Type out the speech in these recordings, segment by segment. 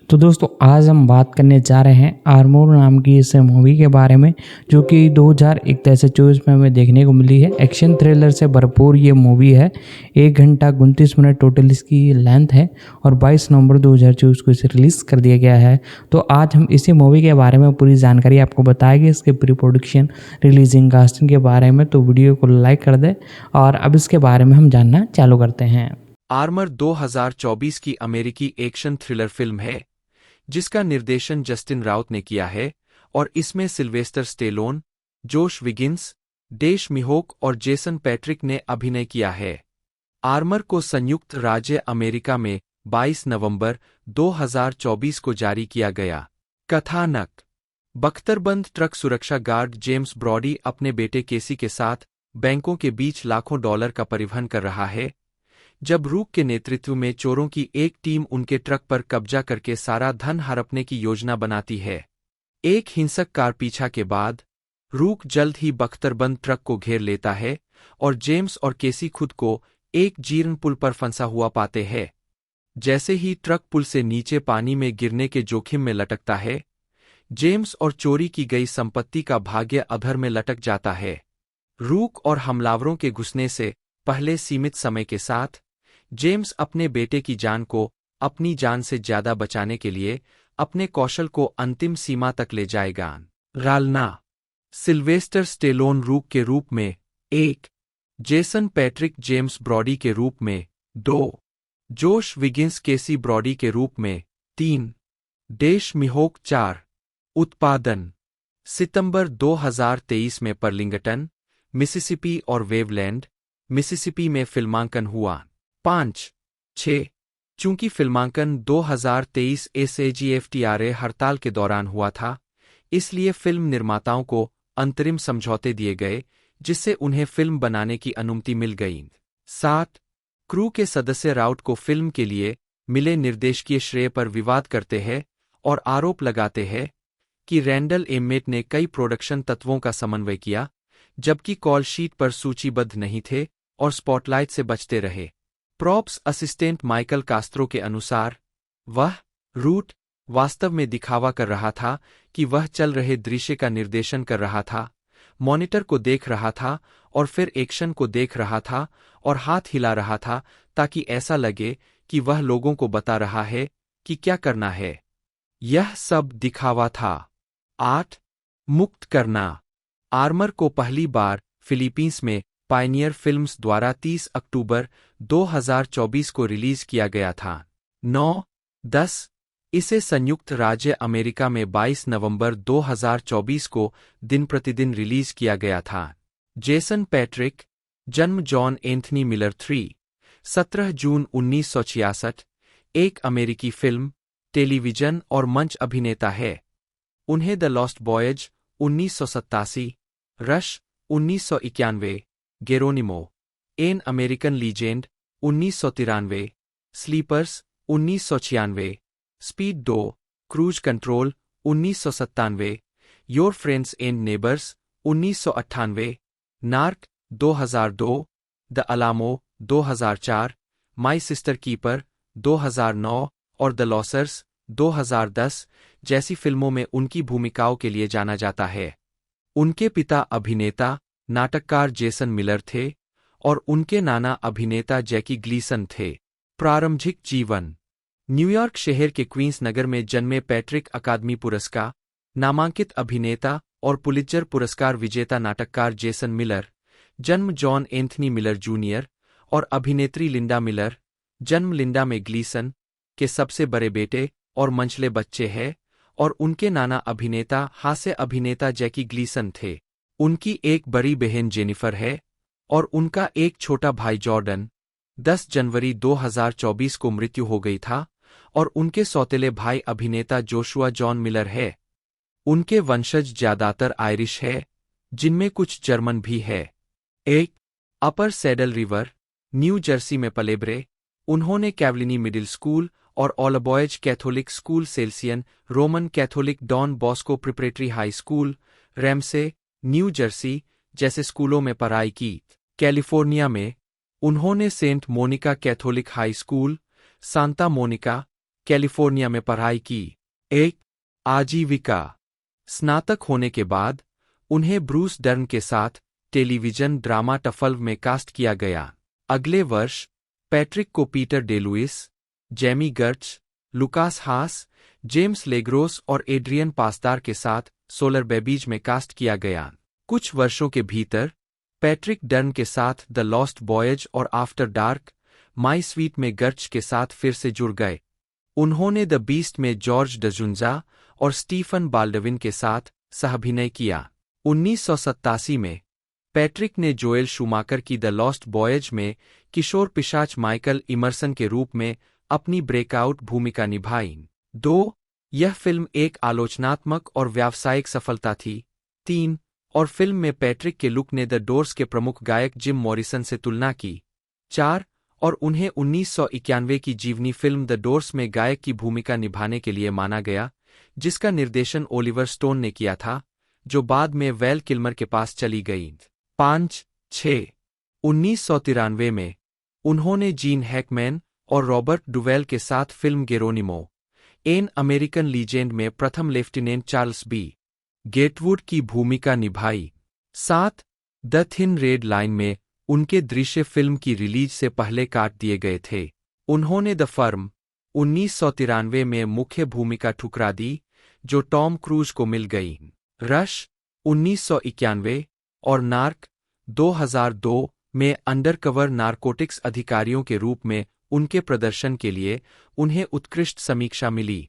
तो दोस्तों आज हम बात करने जा रहे हैं आर्मोर नाम की इस मूवी के बारे में, जो कि 2021 से 24 में हमें देखने को मिली है। एक्शन थ्रिलर से भरपूर ये मूवी है। 1 घंटा 29 मिनट टोटल इसकी लेंथ है और 22 नवंबर 2024 को इसे रिलीज़ कर दिया गया है। तो आज हम इसी मूवी के बारे में पूरी जानकारी आपको बताएंगे, इसके प्री प्रोडक्शन, रिलीजिंग, कास्टिंग के बारे में। तो वीडियो को लाइक कर दें और अब इसके बारे में हम जानना चालू करते हैं। आर्मर 2024 की अमेरिकी एक्शन थ्रिलर फिल्म है जिसका निर्देशन जस्टिन राउत ने किया है और इसमें सिल्वेस्टर स्टेलोन, जोश विगिन्स, डेश मिहोक और जेसन पैट्रिक ने अभिनय किया है। आर्मर को संयुक्त राज्य अमेरिका में 22 नवंबर 2024 को जारी किया गया। कथानक: बख्तरबंद ट्रक सुरक्षा गार्ड जेम्स ब्रॉडी अपने बेटे केसी के साथ बैंकों के बीच लाखों डॉलर का परिवहन कर रहा है जब रूक के नेतृत्व में चोरों की एक टीम उनके ट्रक पर कब्जा करके सारा धन हड़पने की योजना बनाती है। एक हिंसक कार पीछा के बाद रूक जल्द ही बख्तरबंद ट्रक को घेर लेता है और जेम्स और केसी खुद को एक जीर्ण पुल पर फंसा हुआ पाते हैं। जैसे ही ट्रक पुल से नीचे पानी में गिरने के जोखिम में लटकता है, जेम्स और चोरी की गई संपत्ति का भाग्य अधर में लटक जाता है। रूक और हमलावरों के घुसने से पहले सीमित समय के साथ जेम्स अपने बेटे की जान को अपनी जान से ज्यादा बचाने के लिए अपने कौशल को अंतिम सीमा तक ले जाएगा। रालना: सिल्वेस्टर स्टेलोन रूक के रूप में 1, जेसन पैट्रिक जेम्स ब्रॉडी के रूप में 2, जोश विगिन्स केसी ब्रॉडी के रूप में 3, डेश मिहोक 4। उत्पादन: सितंबर 2023 में पर्लिंगटन, मिसिसिपी और वेवलैंड, मिसिसिपी में फिल्मांकन हुआ। 5-6 चूंकि फिल्मांकन 2023 SAG-AFTRA हड़ताल के दौरान हुआ था, इसलिए फिल्म निर्माताओं को अंतरिम समझौते दिए गए जिससे उन्हें फिल्म बनाने की अनुमति मिल गई। 7 क्रू के सदस्य राउट को फिल्म के लिए मिले निर्देशकीय श्रेय पर विवाद करते हैं और आरोप लगाते हैं कि रैंडल एम्मेट ने कई प्रोडक्शन तत्वों का समन्वय किया, जबकि कॉल शीट पर सूचीबद्ध नहीं थे और स्पॉटलाइट से बचते रहे। प्रॉप्स असिस्टेंट माइकल कास्त्रो के अनुसार वह रूट वास्तव में दिखावा कर रहा था कि वह चल रहे दृश्य का निर्देशन कर रहा था, मॉनिटर को देख रहा था और फिर एक्शन को देख रहा था और हाथ हिला रहा था ताकि ऐसा लगे कि वह लोगों को बता रहा है कि क्या करना है। यह सब दिखावा था। 8 मुक्त करना: आर्मर को पहली बार फिलीपींस में पायनियर फिल्म्स द्वारा 30 अक्टूबर 2024 को रिलीज किया गया था। 9-10 इसे संयुक्त राज्य अमेरिका में 22 नवंबर 2024 को दिन प्रतिदिन रिलीज किया गया था। जेसन पैट्रिक, जन्म जॉन एंथनी मिलर 3, 17 जून 1966, एक अमेरिकी फिल्म, टेलीविजन और मंच अभिनेता है। उन्हें the lost boys 1987, rush 1991, Geronimo, an American legend 1993, sleepers 1996, speed 2, cruise control 1997, your friends and neighbours 1998, narc 2002, the Alamo 2004, my sister keeper 2009 और द लॉसर्स 2010 जैसी फिल्मों में उनकी भूमिकाओं के लिए जाना जाता है। उनके पिता अभिनेता नाटककार जेसन मिलर थे और उनके नाना अभिनेता जैकी ग्लीसन थे। प्रारंभिक जीवन: न्यूयॉर्क शहर के क्वींस नगर में जन्मे पैट्रिक अकादमी पुरस्कार नामांकित अभिनेता और पुलित्जर पुरस्कार विजेता नाटककार जेसन मिलर, जन्म जॉन एंथनी मिलर जूनियर और अभिनेत्री लिंडा मिलर, जन्म लिंडा में ग्लीसन, के सबसे बड़े बेटे और मंझले बच्चे हैं और उनके नाना अभिनेता हास्य अभिनेता जैकी ग्लीसन थे। उनकी एक बड़ी बहन जेनिफर है और उनका एक छोटा भाई जॉर्डन। 10 जनवरी 2024 को मृत्यु हो गई था और उनके सौतेले भाई अभिनेता जोशुआ जॉन मिलर है। उनके वंशज ज्यादातर आयरिश है, जिनमें कुछ जर्मन भी है। 1 Upper Saddle River, New Jersey में पले बड़े, उन्होंने कैवलिनी मिडिल स्कूल और all boys Catholic school, Salesian Roman Catholic Don Bosco Preparatory High School, Ramsey, New Jersey जैसे स्कूलों में पढ़ाई की। कैलिफोर्निया में उन्होंने Saint Monica Catholic High School, Santa Monica, California में पढ़ाई की। एक आजीविका स्नातक होने के बाद उन्हें ब्रूस डर्न के साथ टेलीविजन ड्रामा टफल्व में कास्ट किया गया। अगले वर्ष पैट्रिक को पीटर डेलुइस, जेमी गर्च, लुकास हास, जेम्स लेग्रोस और एड्रियन पासदार के साथ सोलर बेबीज में कास्ट किया गया। कुछ वर्षों के भीतर पैट्रिक डर्न के साथ द लॉस्ट वॉयज और आफ्टर डार्क, माई स्वीट में गर्च के साथ फिर से जुड़ गए। उन्होंने द बीस्ट में जॉर्ज डजुंजा और स्टीफन बाल्डविन के साथ सहाभिनय किया। 1987 में पैट्रिक ने जोएल शूमाकर की द लॉस्ट वॉयज में किशोर पिशाच माइकल इमर्सन के रूप में अपनी ब्रेकआउट भूमिका निभाई। 2. यह फिल्म एक आलोचनात्मक और व्यावसायिक सफलता थी। 3. और फिल्म में पैट्रिक के लुक ने द डोर्स के प्रमुख गायक जिम मॉरिसन से तुलना की। 4. और उन्हें 1991 की जीवनी फिल्म द डोर्स में गायक की भूमिका निभाने के लिए माना गया, जिसका निर्देशन ओलिवर स्टोन ने किया था, जो बाद में वैल किल्मर के पास चली गई। 5. 6. 1993 में उन्होंने जीन हैकमैन और रॉबर्ट डुवेल के साथ film Geronimo an American legend में प्रथम लेफ्टिनेंट चार्ल्स बी. गेटवुड की भूमिका निभाई। 7. द थिन रेड लाइन में उनके दृश्य फिल्म की रिलीज से पहले काट दिए गए थे। उन्होंने द फर्म 1993 में मुख्य भूमिका ठुकरा दी, जो टॉम क्रूज को मिल गई। रश 1991 और नार्क 2002 में अंडरकवर नारकोटिक्स अधिकारियों के रूप में उनके प्रदर्शन के लिए उन्हें उत्कृष्ट समीक्षा मिली।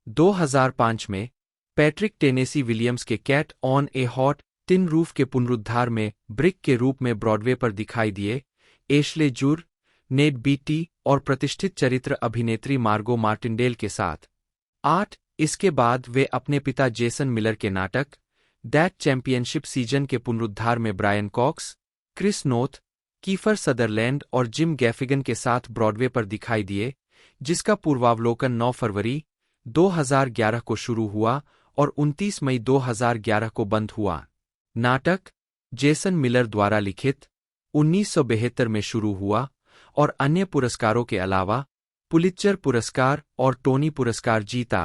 2005 में पैट्रिक टेनेसी विलियम्स के Cat on a Hot Tin Roof के पुनरुद्धार में ब्रिक के रूप में ब्रॉडवे पर दिखाई दिए। एशले जूर, नेड बीटी और प्रतिष्ठित चरित्र अभिनेत्री मार्गो मार्टिनडेल के साथ। 8. इसके बाद वे अपने पिता जेसन मिलर के नाटक दैट चैंपियनशिप सीजन के पुनरुद्धार में Brian Cox, Chris Noth, Kiefer Sutherland और जिम गैफिगन के साथ ब्रॉडवे पर दिखाई दिए, जिसका पूर्वावलोकन 9 फरवरी 2011 को शुरू हुआ और 29 मई 2011 को बंद हुआ। नाटक जेसन मिलर द्वारा लिखित 1972 में शुरू हुआ और अन्य पुरस्कारों के अलावा पुलित्जर पुरस्कार और टोनी पुरस्कार जीता।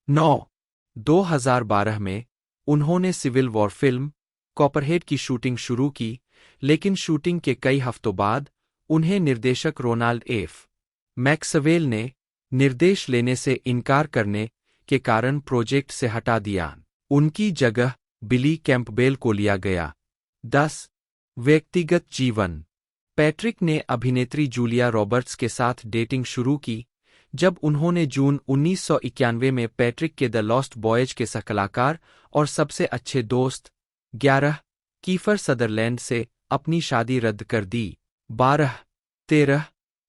9. 2012 में उन्होंने सिविल वॉर फिल्म कॉपरहेड की शूटिंग शुरू की, लेकिन शूटिंग के कई हफ्तों बाद उन्हें निर्देशक रोनाल्ड एफ. मैक्सवेल ने निर्देश लेने से इनकार करने के कारण प्रोजेक्ट से हटा दिया। उनकी जगह बिली कैंपबेल को लिया गया। 10. व्यक्तिगत जीवन पैट्रिक ने अभिनेत्री जूलिया रॉबर्ट्स के साथ डेटिंग शुरू की, जब उन्होंने जून 1991 में पैट्रिक के द लॉस्ट वॉयज के सहकलाकार और सबसे अच्छे दोस्त 11 कीफर सदरलैंड से अपनी शादी रद्द कर दी। 12. 13.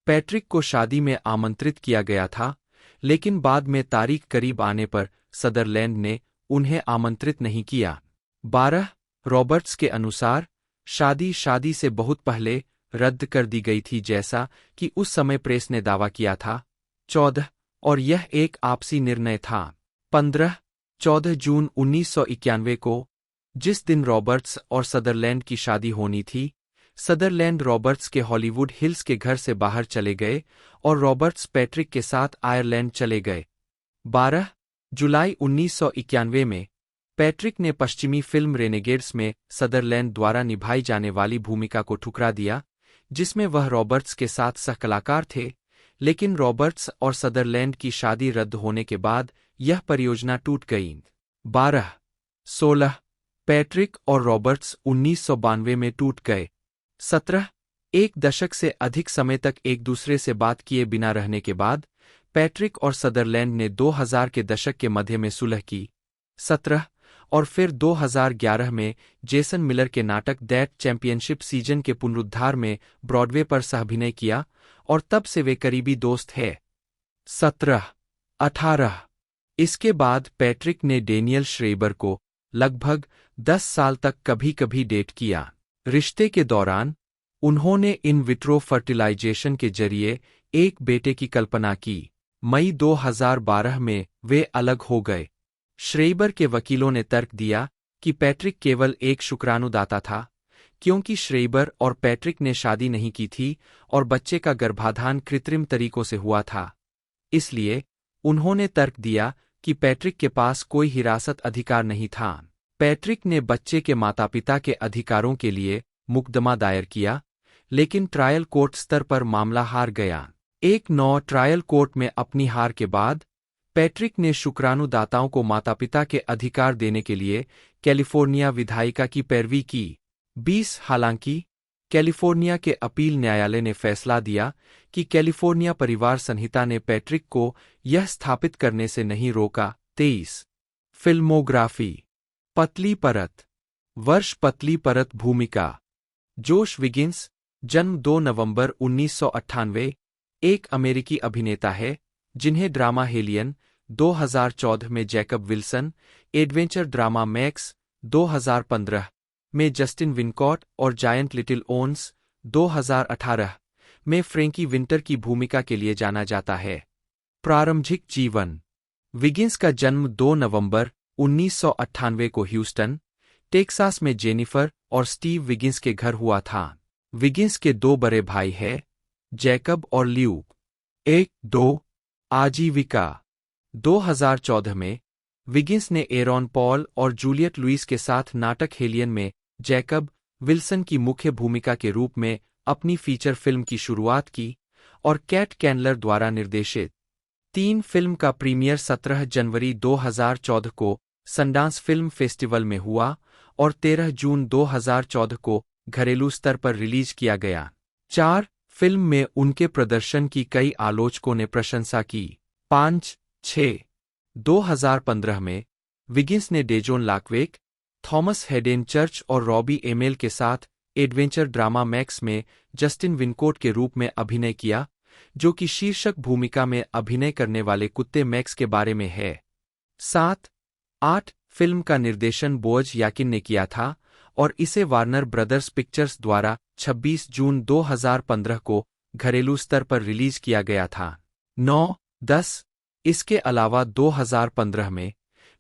पैट्रिक को शादी में आमंत्रित किया गया था, लेकिन बाद में तारीख करीब आने पर सदरलैंड ने उन्हें आमंत्रित नहीं किया। 12. रॉबर्ट्स के अनुसार शादी से बहुत पहले रद्द कर दी गई थी, जैसा कि उस समय प्रेस ने दावा किया था। 14. और यह एक आपसी निर्णय था। 15. 14 जून 1991 को, जिस दिन रॉबर्ट्स और सदरलैंड की शादी होनी थी, सदरलैंड रॉबर्ट्स के हॉलीवुड हिल्स के घर से बाहर चले गए और रॉबर्ट्स पैट्रिक के साथ आयरलैंड चले गए। 12 जुलाई 1991 में पैट्रिक ने पश्चिमी फिल्म रेनेगेड्स में सदरलैंड द्वारा निभाई जाने वाली भूमिका को ठुकरा दिया, जिसमें वह रॉबर्ट्स के साथ सहकलाकार थे, लेकिन रॉबर्ट्स और सदरलैंड की शादी रद्द होने के बाद यह परियोजना टूट गई। 12 16 पैट्रिक और रॉबर्ट्स 1992 में टूट गए। 17 एक दशक से अधिक समय तक एक दूसरे से बात किए बिना रहने के बाद पैट्रिक और सदरलैंड ने 2000 के दशक के मध्य में सुलह की। 17 और फिर 2011 में जेसन मिलर के नाटक दैट चैंपियनशिप सीजन के पुनरुद्धार में ब्रॉडवे पर सहअभिनय किया और तब से वे करीबी दोस्त हैं। 17 18 इसके बाद पैट्रिक ने डेनियल श्रेबर को लगभग 10 साल तक कभी कभी डेट किया। रिश्ते के दौरान उन्होंने इन विट्रो फर्टिलाइजेशन के जरिए एक बेटे की कल्पना की। मई 2012 में वे अलग हो गए। श्रेबर के वकीलों ने तर्क दिया कि पैट्रिक केवल एक शुक्राणुदाता था, क्योंकि श्रेबर और पैट्रिक ने शादी नहीं की थी और बच्चे का गर्भाधान कृत्रिम तरीकों से हुआ था। इसलिए उन्होंने तर्क दिया कि पैट्रिक के पास कोई हिरासत अधिकार नहीं था। पैट्रिक ने बच्चे के माता-पिता के अधिकारों के लिए मुकदमा दायर किया, लेकिन ट्रायल कोर्ट स्तर पर मामला हार गया। 1-9 ट्रायल कोर्ट में अपनी हार के बाद पैट्रिक ने शुक्राणुदाताओं को माता-पिता के अधिकार देने के लिए कैलिफोर्निया विधायिका की पैरवी की। 20 हालांकि कैलिफोर्निया के अपील न्यायालय ने फैसला दिया कि कैलिफोर्निया परिवार संहिता ने पैट्रिक को यह स्थापित करने से नहीं रोका। 23 फिल्मोग्राफी। पतली परत। वर्ष पतली परत। भूमिका जोश विगिंस, जन्म 2 नवंबर 1998, एक अमेरिकी अभिनेता है जिन्हें ड्रामा हेलियन 2014 में Jacob Wilson, adventure drama max 2015 में जस्टिन विनकॉट और जायंट लिटिल ओन्स 2018 में फ्रैंकी विंटर की भूमिका के लिए जाना जाता है। प्रारंभिक जीवन। विगिंस का जन्म 2 नवंबर 1998 को ह्यूस्टन, टेक्सास में जेनिफर और स्टीव विगिंस के घर हुआ था। विगिंस के 2 बड़े भाई हैं, जैकब और ल्यूक। 1-2 आजीविका। 2014 में विगिंस ने एरॉन पॉल और जूलियट लुइस के साथ नाटक हेलियन में जैकब विल्सन की मुख्य भूमिका के रूप में अपनी फीचर फिल्म की शुरुआत की और कैट कैनलर द्वारा निर्देशित 3 फिल्म का प्रीमियर 17 जनवरी 2014 को सनडांस फिल्म फेस्टिवल में हुआ और 13 जून 2014 को घरेलू स्तर पर रिलीज किया गया। 4 फिल्म में उनके प्रदर्शन की कई आलोचकों ने प्रशंसा की। 5-6 2015 में विगिंस ने डेजोन लाकवेक, थॉमस हेडेन चर्च और रॉबी एमेल के साथ एडवेंचर ड्रामा मैक्स में जस्टिन विनकोट के रूप में अभिनय किया, जो कि शीर्षक भूमिका में अभिनय करने वाले कुत्ते मैक्स के बारे में है। 7-8 फिल्म का निर्देशन बोअज याकिन ने किया था और इसे वार्नर ब्रदर्स पिक्चर्स द्वारा 26 जून 2015 को घरेलू स्तर पर रिलीज किया गया था। 9-10 इसके अलावा 2015 में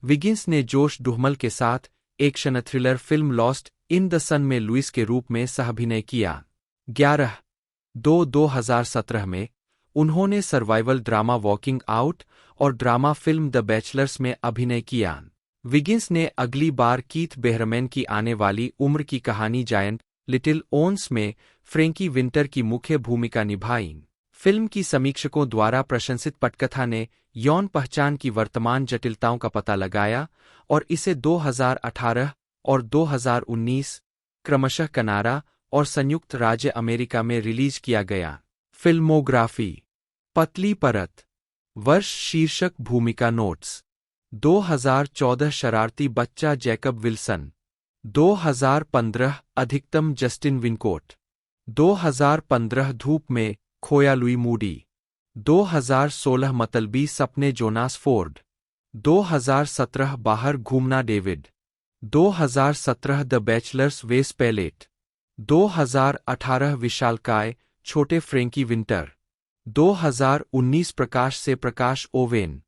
विगिंस ने जोश डुहमल के साथ action thriller film Lost in the Sun में लुइस के रूप में सह-अभिनय किया। 11-2 2017 में उन्होंने सर्वाइवल ड्रामा वॉकिंग आउट और ड्रामा फिल्म द बैचलर्स में अभिनय किया। विगिंस ने अगली बार कीथ बेहरमैन की आने वाली उम्र की कहानी जायंट लिटिल ओन्स में फ्रैंकी विंटर की मुख्य भूमिका निभाई। फिल्म की समीक्षकों द्वारा प्रशंसित पटकथा ने यौन पहचान की वर्तमान जटिलताओं का पता लगाया और इसे 2018 और 2019 क्रमशः कनाडा और संयुक्त राज्य अमेरिका में रिलीज किया गया। फिल्मोग्राफी। पतली परत। वर्ष शीर्षक भूमिका नोट्स। 2014 शरारती बच्चा जैकब विल्सन। 2015 अधिकतम जस्टिन विनकोट। 2015 धूप में खोया लुई मूडी। 2016 मतलबी सपने जोनास फोर्ड। 2017 बाहर घूमना डेविड। 2017 द बैचलर्स वेस पैलेट। 2018 विशालकाय छोटे फ्रैंकी विंटर। 2019 प्रकाश से प्रकाश ओवेन।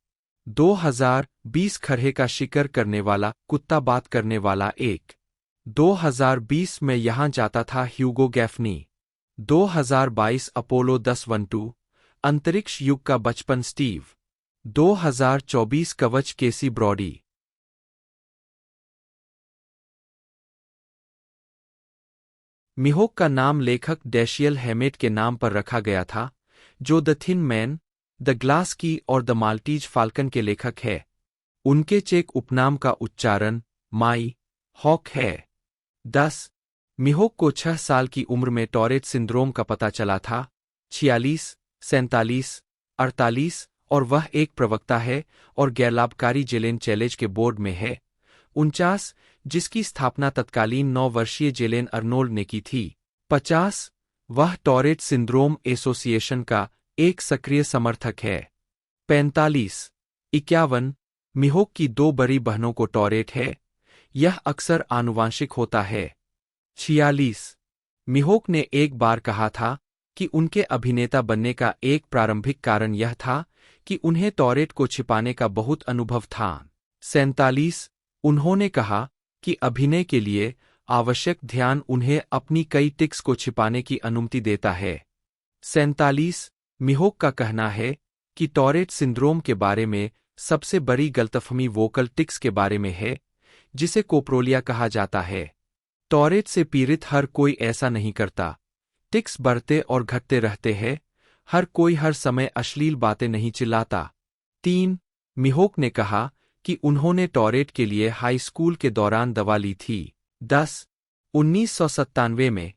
2020 खरहे का शिकार करने वाला कुत्ता बात करने वाला एक। 2020 में यहाँ जाता था ह्यूगो गैफनी। 2022 अपोलो 10-12 अंतरिक्ष युग का बचपन स्टीव। 2024 कवच केसी ब्रॉडी। मिहोक का नाम लेखक डैशियल हैमेट के नाम पर रखा गया था, जो the thin man, the glass की और द माल्टीज फाल्कन के लेखक है। उनके चेक उपनाम का उच्चारण माई हॉक है। 10 मिहोक को 6 साल की उम्र में टॉरेट सिंड्रोम का पता चला था। 46, 47, 48 और वह एक प्रवक्ता है और गैरलाभकारी जेलेन चैलेंज के बोर्ड में है। 49 जिसकी स्थापना तत्कालीन 9 वर्षीय जेलेन अर्नोल्ड ने की थी। 50 वह टॉरेट सिंड्रोम एसोसिएशन का एक सक्रिय समर्थक है। 45 51 मिहोक की 2 बड़ी बहनों को टॉरेट है। यह अक्सर आनुवांशिक होता है। 46 मिहोक ने एक बार कहा था कि उनके अभिनेता बनने का एक प्रारंभिक कारण यह था कि उन्हें टॉरेट को छिपाने का बहुत अनुभव था। 47 उन्होंने कहा कि अभिनय के लिए आवश्यक ध्यान उन्हें अपनी कई टिक्स को छिपाने की अनुमति देता है। 47 मिहोक का कहना है कि टॉरेट सिंड्रोम के बारे में सबसे बड़ी गलतफहमी वोकल टिक्स के बारे में है, जिसे कोप्रोलिया कहा जाता है। टॉरेट से पीड़ित हर कोई ऐसा नहीं करता। टिक्स बढ़ते और घटते रहते हैं। हर कोई हर समय अश्लील बातें नहीं चिल्लाता। 3. मिहोक ने कहा कि उन्होंने टॉरेट के लिए हाई स्कूल के दौरान दवा ली थी। 10. 1997 में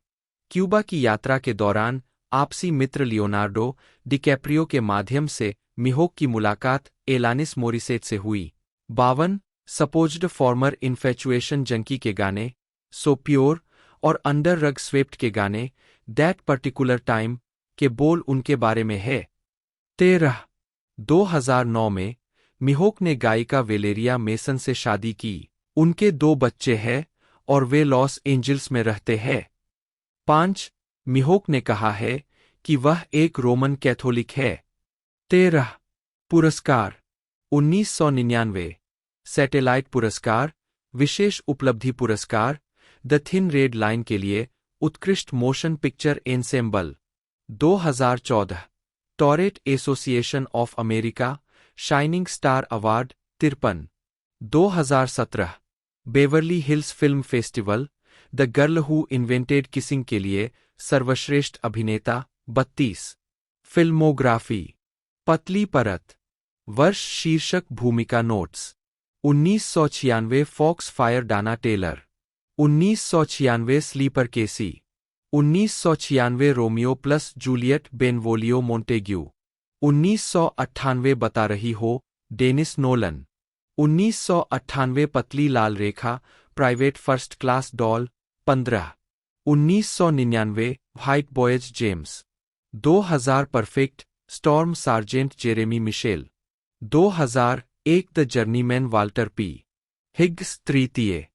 क्यूबा की यात्रा के दौरान आपसी मित्र लियोनार्डो डिकैप्रियो के माध्यम से मिहोक की मुलाकात एलानिस मोरिसेट से हुई। 52. सपोज्ड फॉर्मर इन्फैचुएशन जंकी के गाने सो प्योर और अंडर रग स्वेप्ट के गाने दैट पर्टिकुलर टाइम के बोल उनके बारे में है। 13. 2009 में मिहोक ने गायिका वेलेरिया मेसन से शादी की। उनके 2 बच्चे हैं और वे लॉस एंजल्स में रहते हैं। 5. मिहोक ने कहा है कि वह एक रोमन कैथोलिक है। 13. पुरस्कार 1999 सैटेलाइट पुरस्कार, विशेष उपलब्धि पुरस्कार द थिन रेड लाइन के लिए उत्कृष्ट motion picture ensemble. 2014 torrid association of America shining star award 53। 2017 Beverly hills film festival the girl who invented kissing के लिए सर्वश्रेष्ठ अभिनेता 32। फिल्मोग्राफी पतली परत, वर्ष शीर्षक भूमिका notes 1996 Foxfire Dana Taylor, 1996 Sleeper Casey, 1996 Romeo plus Juliet Benvolio Montague, 1998 बता रही हो डेनिस नोलन, 1998 पतली लाल रेखा Private First Class Doll 15, 1999 White Boys James, 2000 Perfect Storm Sergeant Jeremy Mitchell, 2001 The Journeyman Walter P Higgs तृतीय,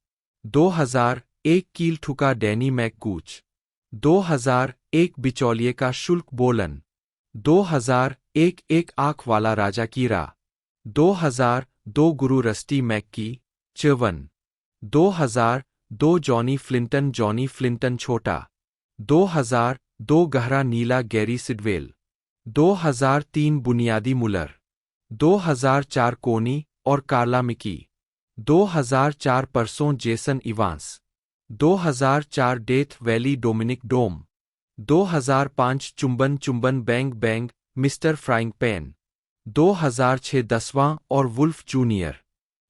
2001 कील ठुका Danny मैकगूच, 2001 बिचौलिए का शुल्क बोलन, 2001 एक आंख वाला राजा कीरा, 2002 गुरु रस्टी मैक्की 54, 2002 जॉनी फ्लिंटन छोटा, 2002 गहरा नीला गैरी सिडवेल, 2003 बुनियादी मुलर, 2004 कोनी और कार्ला मिकी, 2004 परसों Jason Evans, 2004 Death Valley Dominic Dom, 2005 चुंबन Bang Bang Mister Frying Pan, 2006 10वां और Wolf Junior,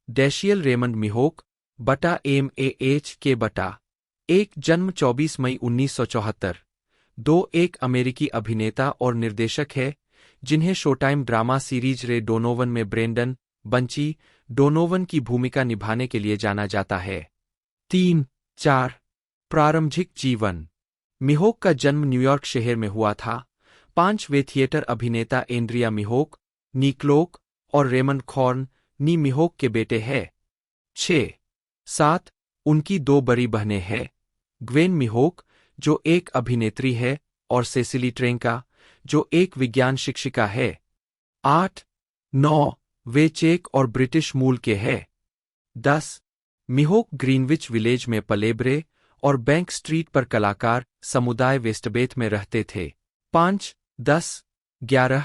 Dashiell Raymond Mihok बटा MAH बटा 1 जन्म 24 मई 1974, 2 एक अमेरिकी अभिनेता और निर्देशक है जिन्हें शोटाइम ड्रामा सीरीज रे डोनोवन में ब्रेंडन बंची डोनोवन की भूमिका निभाने के लिए जाना जाता है। 3-4 प्रारंभिक जीवन मिहोक का जन्म न्यूयॉर्क शहर में हुआ था। 5 वे थिएटर अभिनेता एंड्रिया मिहोक, नीक्लोक और रेमंड खॉर्न नी मिहोक के बेटे हैं। 6-7 उनकी 2 बड़ी बहनें हैं, ग्वेन मिहोक जो एक अभिनेत्री है और सेसिली ट्रेंका जो एक विज्ञान शिक्षिका है। 8-9 वे चेक और ब्रिटिश मूल के हैं। 10 मिहोक ग्रीनविच विलेज में पलेब्रे और बैंक स्ट्रीट पर कलाकार समुदाय वेस्टबेथ में रहते थे। 5-10-11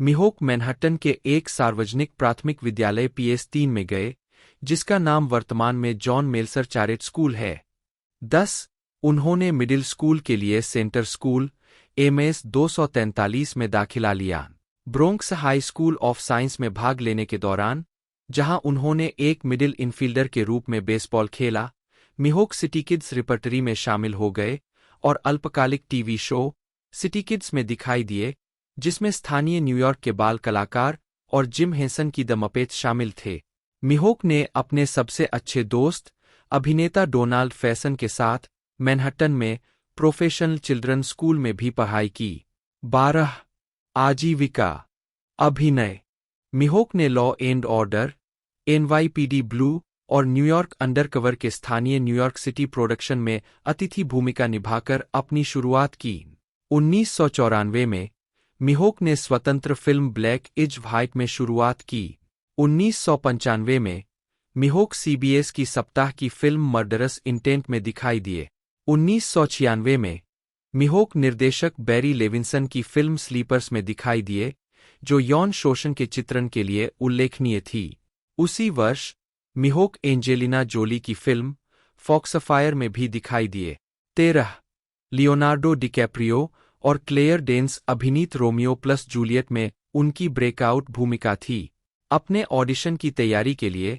मिहोक मैनहट्टन के एक सार्वजनिक प्राथमिक विद्यालय PS3 में गए जिसका नाम वर्तमान में जॉन मेल्सर चैरिट स्कूल है। 10 उन्होंने मिडिल स्कूल के लिए सेंटर स्कूल MS 243 में दाखिला लिया। Bronx high School of science में भाग लेने के दौरान, जहां उन्होंने एक मिडिल इनफील्डर के रूप में बेसबॉल खेला, मिहोक सिटी किड्स रिपर्टरी में शामिल हो गए और अल्पकालिक टीवी शो सिटी किड्स में दिखाई दिए जिसमें स्थानीय न्यूयॉर्क के बाल कलाकार और जिम हेंसन की द मपेट्स शामिल थे। मिहोक ने अपने सबसे अच्छे दोस्त अभिनेता डोनाल्ड फैसन के साथ मैनहट्टन में प्रोफेशनल चिल्ड्रन स्कूल में भी पढ़ाई की। 12 आजीविका अभिनय मिहोक ने law and order, NYPD blue और न्यूयॉर्क अंडरकवर के स्थानीय न्यूयॉर्क सिटी प्रोडक्शन में अतिथि भूमिका निभाकर अपनी शुरुआत की। 1994 में मिहोक ने स्वतंत्र फिल्म ब्लैक इज व्हाइट में शुरुआत की। 1995 में मिहोक CBS की सप्ताह की फिल्म मर्डरस इंटेंट में दिखाई दिए। 1996 में मिहोक निर्देशक बैरी लेविंसन की फिल्म स्लीपर्स में दिखाई दिए जो यौन शोषण के चित्रण के लिए उल्लेखनीय थी। उसी वर्ष मिहोक एंजेलिना जोली की फिल्म फॉक्सफायर में भी दिखाई दिए। 13 लियोनार्डो डिकैप्रियो और क्लेयर डेन्स अभिनीत रोमियो प्लस जूलियट में उनकी ब्रेकआउट भूमिका थी। अपने ऑडिशन की तैयारी के लिए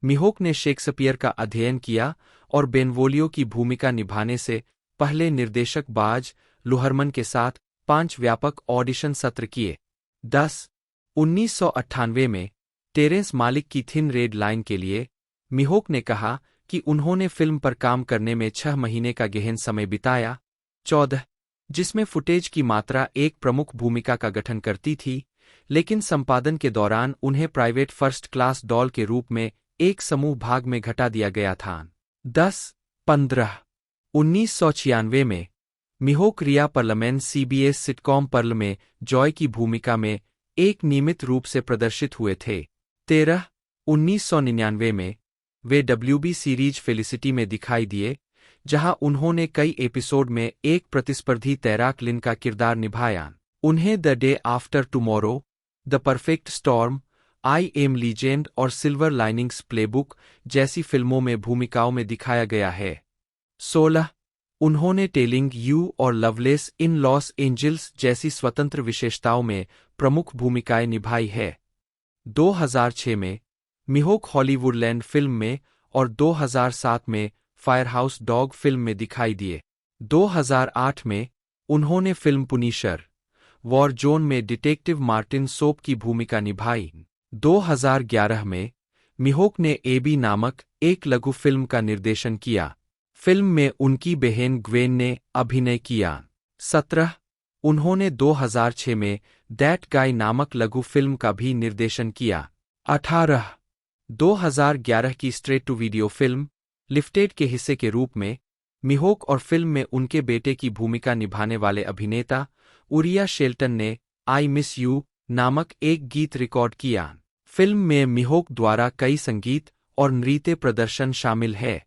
मिहोक ने शेक्सपियर का अध्ययन किया और बेनवोलियो की भूमिका निभाने से पहले निर्देशक बाज लुहरमन के साथ 5 व्यापक ऑडिशन सत्र किए। 10 1998 में टेरेंस मालिक की थिन रेड लाइन के लिए मिहोक ने कहा कि उन्होंने फिल्म पर काम करने में 6 महीने का गहन समय बिताया। 14 जिसमें फुटेज की मात्रा एक प्रमुख भूमिका का गठन करती थी, लेकिन संपादन के दौरान उन्हें प्राइवेट फर्स्ट क्लास डॉल के रूप में एक समूह भाग में घटा दिया गया था। 10-15 1996 में मिहोक रिया पर्लमैन सीबीएस सिटकॉम पर्ल में जॉय की भूमिका में एक नियमित रूप से प्रदर्शित हुए थे। 13 1999 में वे WB सीरीज फेलिसिटी में दिखाई दिए, जहां उन्होंने कई एपिसोड में एक प्रतिस्पर्धी तैराक लिन का किरदार निभाया। उन्हें the day after tomorrow, the perfect storm, I am legend और सिल्वर लाइनिंग्स प्लेबुक जैसी फिल्मों में भूमिकाओं में दिखाया गया है। 16 उन्होंने टेलिंग यू और लवलेस इन लॉस एंजल्स जैसी स्वतंत्र विशेषताओं में प्रमुख भूमिकाएं निभाई है। 2006 में मिहोक हॉलीवुडलैंड फिल्म में और 2007 में फायरहाउस डॉग फिल्म में दिखाई दिए। 2008 में उन्होंने फिल्म पुनिशर वॉर जोन में डिटेक्टिव मार्टिन सोप की भूमिका निभाई। 2011 में मिहोक ने एबी नामक एक लघु फिल्म का निर्देशन किया। फिल्म में उनकी बहन ग्वेन ने अभिनय किया। 17 उन्होंने 2006 में दैट गाय नामक लघु फिल्म का भी निर्देशन किया। 18 2011 की straight to video film Lifted के हिस्से के रूप में मिहोक और फिल्म में उनके बेटे की भूमिका निभाने वाले अभिनेता उरिया शेल्टन ने आई मिस यू नामक एक गीत रिकॉर्ड किया। फिल्म में मिहोक द्वारा कई संगीत और नृत्य प्रदर्शन शामिल है।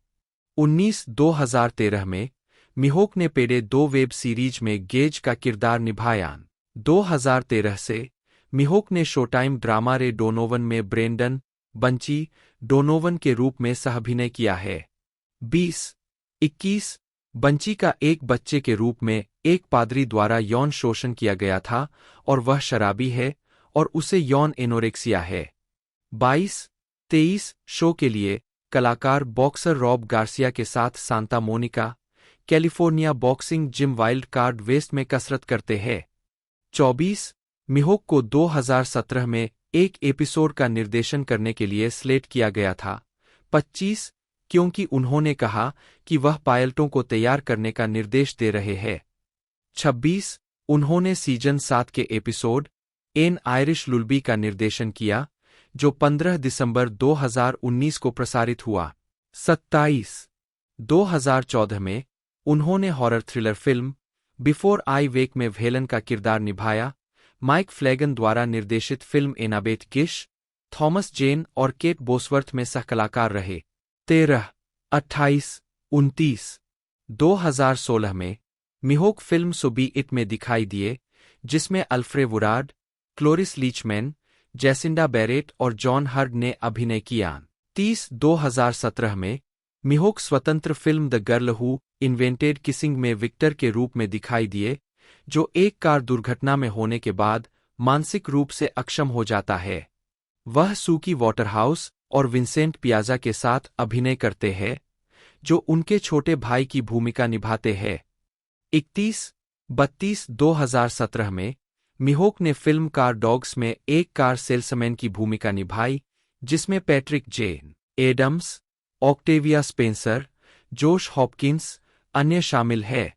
2013 में मिहोक ने पेडे 2 वेब सीरीज में गेज का किरदार निभाया। 2013 से मिहोक ने शोटाइम ड्रामा रे डोनोवन में ब्रेंडन बंची डोनोवन के रूप में सहअभिनय किया है। 2021 बंची का एक बच्चे के रूप में एक पादरी द्वारा यौन शोषण किया गया था और वह शराबी है और उसे यौन एनोरेक्सिया है। 22-23 शो के लिए कलाकार बॉक्सर रॉब गार्सिया के साथ Santa Monica, California boxing gym Wild Card West में कसरत करते हैं। 24 मिहोक को 2017 में एक एपिसोड का निर्देशन करने के लिए स्लेट किया गया था। 25 क्योंकि उन्होंने कहा कि वह पायलटों को तैयार करने का निर्देश दे रहे हैं। 26 उन्होंने सीजन 7 के एपिसोड एन आयरिश लुल्बी का निर्देशन किया, जो 15 दिसंबर 2019 को प्रसारित हुआ। 27 2014 में उन्होंने horror thriller film Before I Wake में वेलन का किरदार निभाया। माइक फ्लैगन द्वारा निर्देशित फिल्म एनाबेथ गिश, थॉमस जेन और केट बोसवर्थ में सहकलाकार रहे। 13, 28, 29 2016 में मिहोक फिल्म सो बी इट में दिखाई दिए, जिसमें अल्फ्रे वुराड, क्लोरिस लीचमैन, जैसिंडा बैरेट और जॉन हर्ड ने अभिनय किया। 30 2017 में मिहोक स्वतंत्र film the girl who invented kissing में विक्टर के रूप में दिखाई दिए, जो एक कार दुर्घटना में होने के बाद मानसिक रूप से अक्षम हो जाता है। वह सूकी वॉटरहाउस और विंसेंट पियाजा के साथ अभिनय करते हैं, जो उनके छोटे भाई की भूमिका निभाते हैं। 31-32 2017 में मिहोक ने फिल्म कार डॉग्स में एक कार सेल्समैन की भूमिका निभाई, जिसमें पैट्रिक जेन एडम्स, ऑक्टेविया स्पेंसर, जोश हॉपकिंस अन्य शामिल है।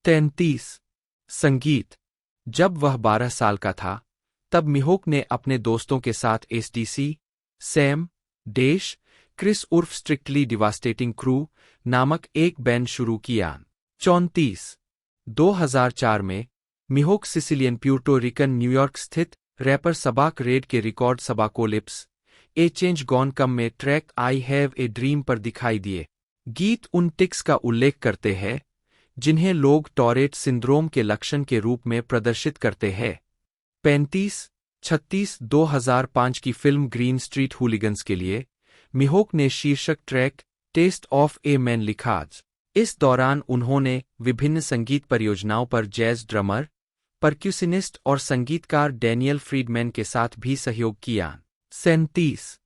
33 संगीत। जब वह 12 साल का था, तब मिहोक ने अपने दोस्तों के साथ एसडीसी, सैम, डेश, क्रिस उर्फ स्ट्रिक्टली डिवास्टेटिंग क्रू नामक एक बैंड शुरू किया। 34 2004 में मिहोक सिसिलियन प्यूर्टो रिकन न्यूयॉर्क स्थित रैपर सबाक रेड के रिकॉर्ड सबाकोलिप्स ए चेंज गॉन कम में track I have a dream पर दिखाई दिए। गीत उन टिक्स का उल्लेख करते हैं जिन्हें लोग टॉरेट सिंड्रोम के लक्षण के रूप में प्रदर्शित करते हैं। 35 36 2005 की फिल्म ग्रीन स्ट्रीट हूलिगन्स के लिए मिहोक ने शीर्षक track Test of a Man लिखा। इस दौरान उन्होंने विभिन्न संगीत परियोजनाओं पर जैज ड्रमर, परक्यूसिनिस्ट और संगीतकार डैनियल फ्रीडमैन के साथ भी सहयोग किया। 37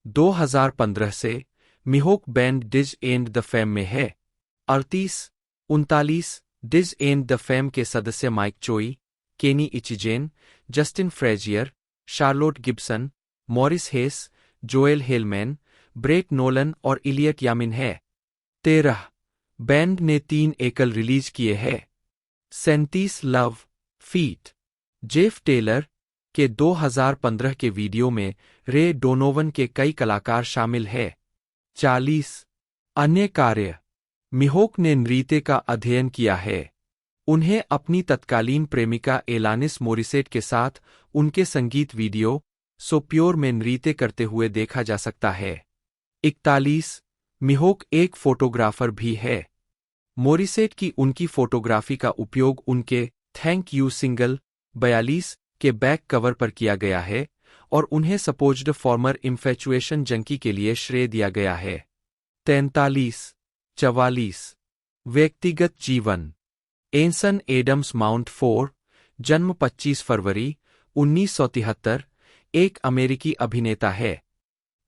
2015 से मिहोक बैंड डिज एंड द फैम में है। 38-39 डिज एंड द फैम के सदस्य Mike Choi, Kenny Ichijen, Justin Frazier, Charlotte Gibson, Maurice Hayes, Joel Hellman, Brett Nolan और इलियट यामिन है। 13 बैंड ने 3 एकल रिलीज किए हैं। 37 लव फीट जेफ टेलर के 2015 के वीडियो में रे डोनोवन के कई कलाकार शामिल हैं। 40 अन्य कार्य मिहोक ने नृत्य का अध्ययन किया है। उन्हें अपनी तत्कालीन प्रेमिका एलानिस मोरिसेट के साथ उनके संगीत वीडियो सो प्योर में नृत्य करते हुए देखा जा सकता है। 41 मिहोक एक फोटोग्राफर भी है। मोरिसेट की उनकी फोटोग्राफी का उपयोग उनके थैंक यू सिंगल 42 के बैक कवर पर किया गया है और उन्हें सपोज्ड फॉर्मर इन्फैचुएशन जंकी के लिए श्रेय दिया गया है। 43-44 व्यक्तिगत जीवन एंसन एडम्स माउंट 4 जन्म 25 फरवरी 1973 एक अमेरिकी अभिनेता है।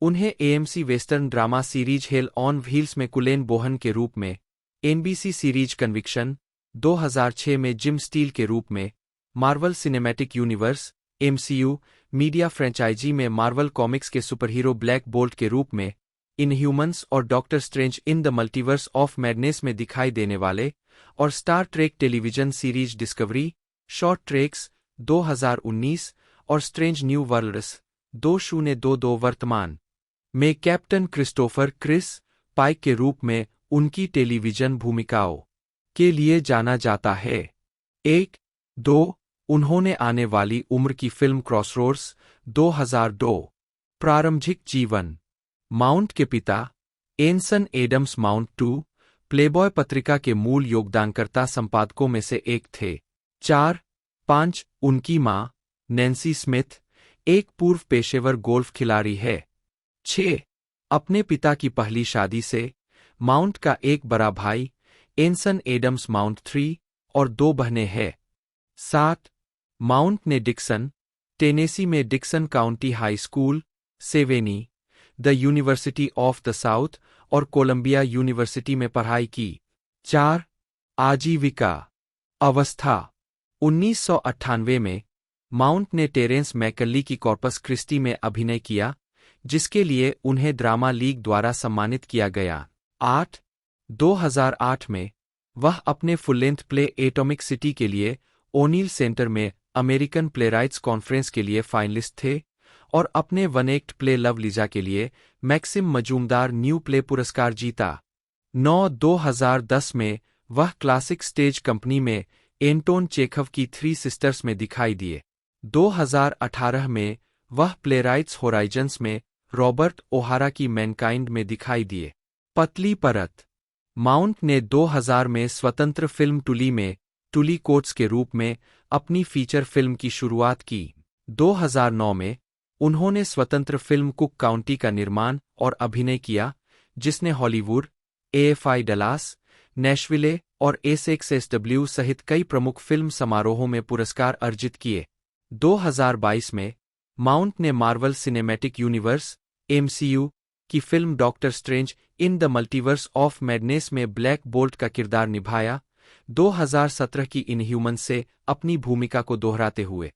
उन्हें AMC western drama series hello on wheels में कुलेन बोहन के रूप में, एनबीसी सीरीज कन्विक्शन 2006 में जिम स्टील के रूप में, Marvel Cinematic Universe MCU media franchise में मार्वल कॉमिक्स के सुपरहीरो ब्लैक बोल्ट के रूप में, इनह्यूमन्स और Doctor Strange in the Multiverse of Madness में दिखाई देने वाले और Star Trek television series Discovery, Short Treks 2019 और स्ट्रेंज न्यू वर्ल्ड्स 2022 वर्तमान में कैप्टन क्रिस्टोफर क्रिस पाइक के रूप में उनकी टेलीविजन भूमिकाओं के लिए जाना जाता है। 1-2 उन्होंने आने वाली उम्र की फिल्म क्रॉसरोड्स 2002 प्रारंभिक जीवन माउंट के पिता एंसन एडम्स माउंट 2 प्लेबॉय पत्रिका के मूल योगदानकर्ता संपादकों में से एक थे। 4-5 उनकी मां नैन्सी स्मिथ एक पूर्व पेशेवर गोल्फ खिलाड़ी है। 6 अपने पिता की पहली शादी से माउंट का एक बड़ा भाई एंसन एडम्स माउंट 3 और 2 बहनें हैं। 7 माउंट ने डिक्सन, टेनेसी में Dickson County High School, Sewanee, the University of the South और कोलंबिया यूनिवर्सिटी में पढ़ाई की। 4 आजीविका अवस्था 1998 में माउंट ने टेरेंस मैकल्ली की कॉर्पस क्रिस्टी में अभिनय किया, जिसके लिए उन्हें ड्रामा लीग द्वारा सम्मानित किया गया। 2008 में वह अपने full length play atomic city के लिए ओनील सेंटर में अमेरिकन प्लेराइट्स कॉन्फ्रेंस के लिए फाइनलिस्ट थे और अपने one act play love Lisa के लिए मैक्सिम मजूमदार न्यू प्ले पुरस्कार जीता। 2010 में वह क्लासिक स्टेज कंपनी में एंटोन चेखव की 3 सिस्टर्स में दिखाई दिए। 2018 में वह प्लेराइट्स होराइजन्स में रॉबर्ट ओहारा की मैनकाइंड में दिखाई दिए। पतली परत माउंट ने 2000 में स्वतंत्र फिल्म टुली में टुली कोट्स के रूप में अपनी फीचर फिल्म की शुरुआत की। 2009 में उन्होंने स्वतंत्र फिल्म कुक काउंटी का निर्माण और अभिनय किया, जिसने हॉलीवुड, एएफआई डलास, नैशविले और एसएक्सएसडब्ल्यू सहित कई प्रमुख फिल्म समारोहों में पुरस्कार अर्जित किए। 2022 में माउंट ने मार्वल सिनेमैटिक यूनिवर्स एमसीयू की film doctor Strange in the Multiverse of Madness में ब्लैक बोल्ट का किरदार निभाया। 2017 की इनह्यूमन से अपनी भूमिका को दोहराते हुए।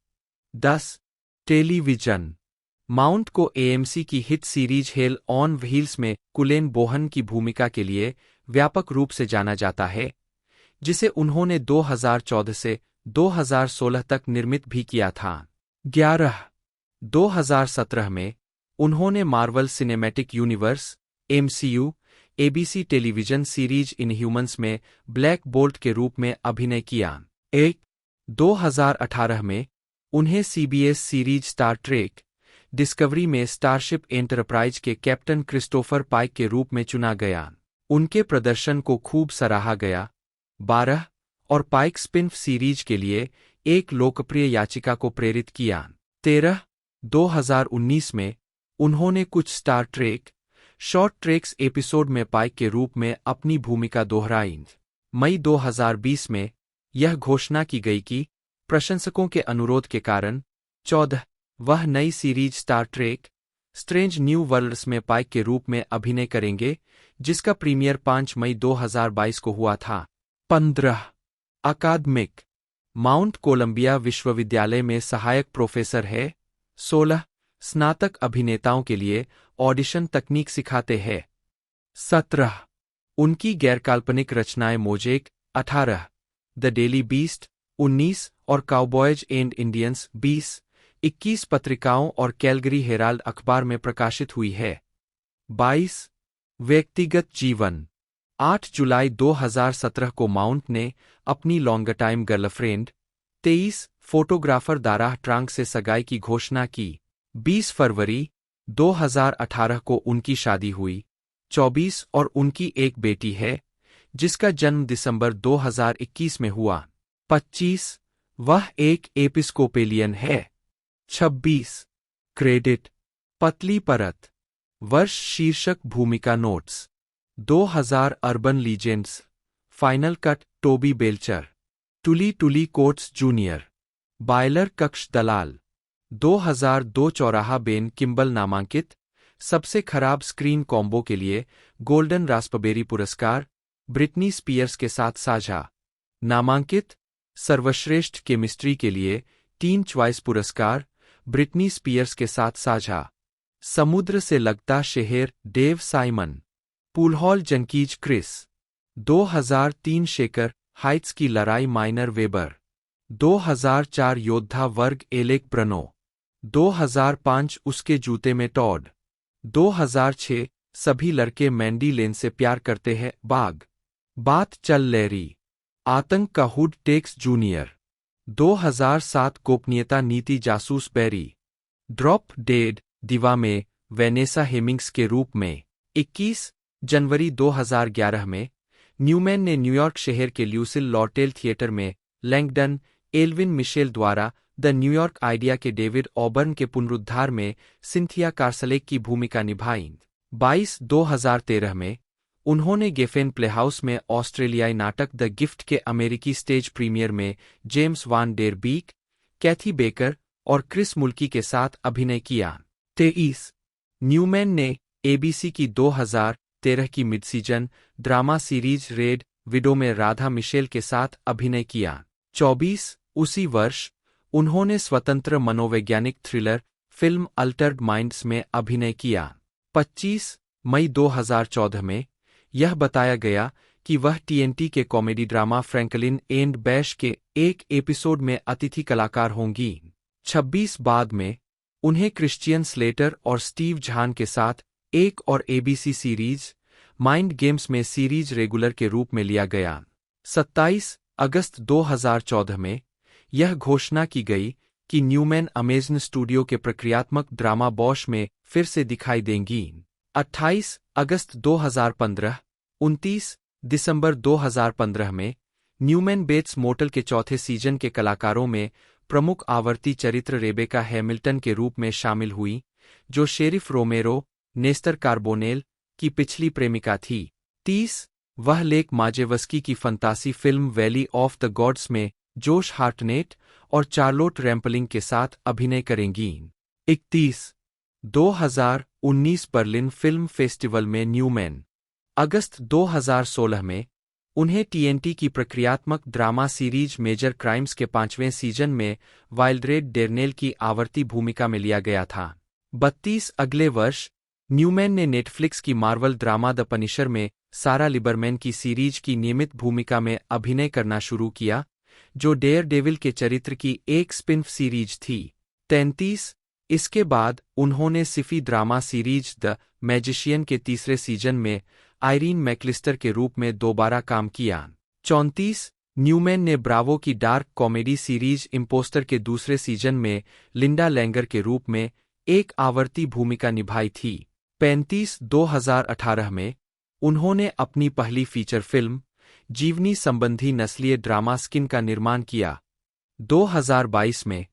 10 टेलीविजन माउंट को एएमसी की hit series hello on wheels में कुलेन बोहन की भूमिका के लिए व्यापक रूप से जाना जाता है, जिसे उन्होंने 2014 से 2016 तक निर्मित भी किया था। 11 2017 में उन्होंने Marvel Cinematic Universe MCU ABC television series Inhumans में ब्लैक बोल्ट के रूप में अभिनय किया। 2018 में उन्हें CBS series Star track discovery में स्टारशिप एंटरप्राइज के कैप्टन क्रिस्टोफर पाइक के रूप में चुना गया। उनके प्रदर्शन को खूब सराहा गया। 12 और पाइक स्पिन-ऑफ सीरीज के लिए एक लोकप्रिय याचिका को प्रेरित किया। 13/2019 में उन्होंने कुछ Star Trek Short Treks episode में पाइक के रूप में अपनी भूमिका दोहराई। मई 2020 में यह घोषणा की गई कि प्रशंसकों के अनुरोध के कारण 14 वह नई series Star Trek Strange New Worlds में पाइक के रूप में अभिनय करेंगे, जिसका प्रीमियर 5 मई 2022 को हुआ था। 15 अकादमिक माउंट कोलंबिया विश्वविद्यालय में सहायक प्रोफेसर है। 16 स्नातक अभिनेताओं के लिए ऑडिशन तकनीक सिखाते हैं। 17 उनकी गैरकाल्पनिक रचनाएं मोजेक। 18 the daily beast. 19 और काउबॉयज एंड इंडियंस। 20 21 पत्रिकाओं और कैलगरी हेराल्ड अखबार में प्रकाशित हुई है। 22 व्यक्तिगत जीवन। 8 जुलाई 2017 को माउंट ने अपनी लॉन्ग टाइम गर्लफ्रेंड 23 फोटोग्राफर दाराह ट्रांग से सगाई की घोषणा की। 20 फरवरी 2018 को उनकी शादी हुई। 24 और उनकी एक बेटी है, जिसका जन्म दिसंबर 2021 में हुआ। 25 वह एक एपिस्कोपेलियन है। 26 क्रेडिट पतली परत। वर्ष शीर्षक भूमिका नोट्स। 2000 Urban Legends Final Cut Toby Belcher. Tully Tully Coats Junior. Boiler कक्ष दलाल। 2002 चौराहा बेन किम्बल नामांकित सबसे खराब स्क्रीन कॉम्बो के लिए गोल्डन रास्पबेरी पुरस्कार ब्रिटनी स्पीयर्स के साथ साझा। नामांकित सर्वश्रेष्ठ केमिस्ट्री के लिए टीन च्वाइस पुरस्कार ब्रिटनी स्पीयर्स के साथ साझा। समुद्र से लगता शहर Dave Simon. Poolhall Junkies Chris. 2003 Shaker Heights की लड़ाई माइनर वेबर। 2004 योद्धा वर्ग एलेक ब्रनो। 2005 उसके जूते में टॉड। 2006 सभी लड़के मैंडी लेन से प्यार करते हैं बाग। बात चल लैरी। आतंक का हुड टेक्स जूनियर। 2007 गोपनीयता नीति जासूस बैरी। ड्रॉप डेड दिवा में वेनेसा हेमिंग्स के रूप में। 21 जनवरी 2011 में न्यूमैन ने न्यूयॉर्क शहर के ल्यूसिल लॉटेल थिएटर में लैंगडन एल्विन मिशेल द्वारा द न्यूयॉर्क आइडिया के डेविड ऑबर्न के पुनरुद्धार में सिंथिया कार्सलेक की भूमिका निभाई। 22 2013 में उन्होंने गेफेन प्लेहाउस में ऑस्ट्रेलियाई नाटक द गिफ्ट के अमेरिकी स्टेज प्रीमियर में जेम्स वान डेर बीक, कैथी बेकर और क्रिस मुल्की के साथ अभिनय किया। 23 न्यूमैन ने एबीसी की 2013 की mid season drama series Red Widow में राधा मिशेल के साथ अभिनय किया। 24 उसी वर्ष उन्होंने स्वतंत्र मनोवैज्ञानिक थ्रिलर फिल्म अल्टर्ड माइंड्स में अभिनय किया। 25 मई 2014 में यह बताया गया कि वह टीएनटी के comedy drama Franklin and bash के एक एपिसोड में अतिथि कलाकार होंगी। 26 बाद में उन्हें क्रिश्चियन स्लेटर और स्टीव झान के साथ एक और एबीसी सीरीज माइंड गेम्स में सीरीज रेगुलर के रूप में लिया गया। 27 अगस्त 2014 में यह घोषणा की गई कि न्यूमैन अमेजन स्टूडियो के प्रक्रियात्मक ड्रामा बॉश में फिर से दिखाई देंगी। 28 अगस्त 2015 29 दिसंबर 2015 में न्यूमैन बेट्स मोटल के चौथे सीजन के कलाकारों में प्रमुख आवर्ती चरित्र रेबेका हैमिल्टन के रूप में शामिल हुई, जो शेरिफ रोमेरो नेस्तर कार्बोनेल की पिछली प्रेमिका थी। 30 वह लेक माजेवस्की की फंतासी film Valley of the Gods में जोश हार्टनेट और चार्लोट रैम्पलिंग के साथ अभिनय करेंगी। 31 2019 बर्लिन फिल्म फेस्टिवल में न्यूमैन। अगस्त 2016 में उन्हें टीएनटी की प्रक्रियात्मक ड्रामा सीरीज मेजर क्राइम्स के 5वें सीजन में वाइल्ड्रेड डेर्नेल की आवर्ती भूमिका में लिया गया था। 32 अगले वर्ष न्यूमैन ने नेटफ्लिक्स की मार्वल ड्रामा द पनिशर में सारा लिबरमैन की सीरीज की नियमित भूमिका में अभिनय करना शुरू किया, जो डेयर डेविल के चरित्र की एक स्पिन-ऑफ सीरीज थी। 33 इसके बाद उन्होंने Sify drama series the magician के तीसरे सीजन में आइरीन मैकलिस्टर के रूप में दोबारा काम किया। 34 न्यूमैन ने ब्रावो की डार्क कॉमेडी सीरीज इम्पोस्टर के दूसरे सीजन में लिंडा लैंगर के रूप में एक आवर्ती भूमिका निभाई थी। 35 2018 में उन्होंने अपनी पहली फीचर फिल्म जीवनी संबंधी नस्लीय ड्रामा स्किन का निर्माण किया। 2022 में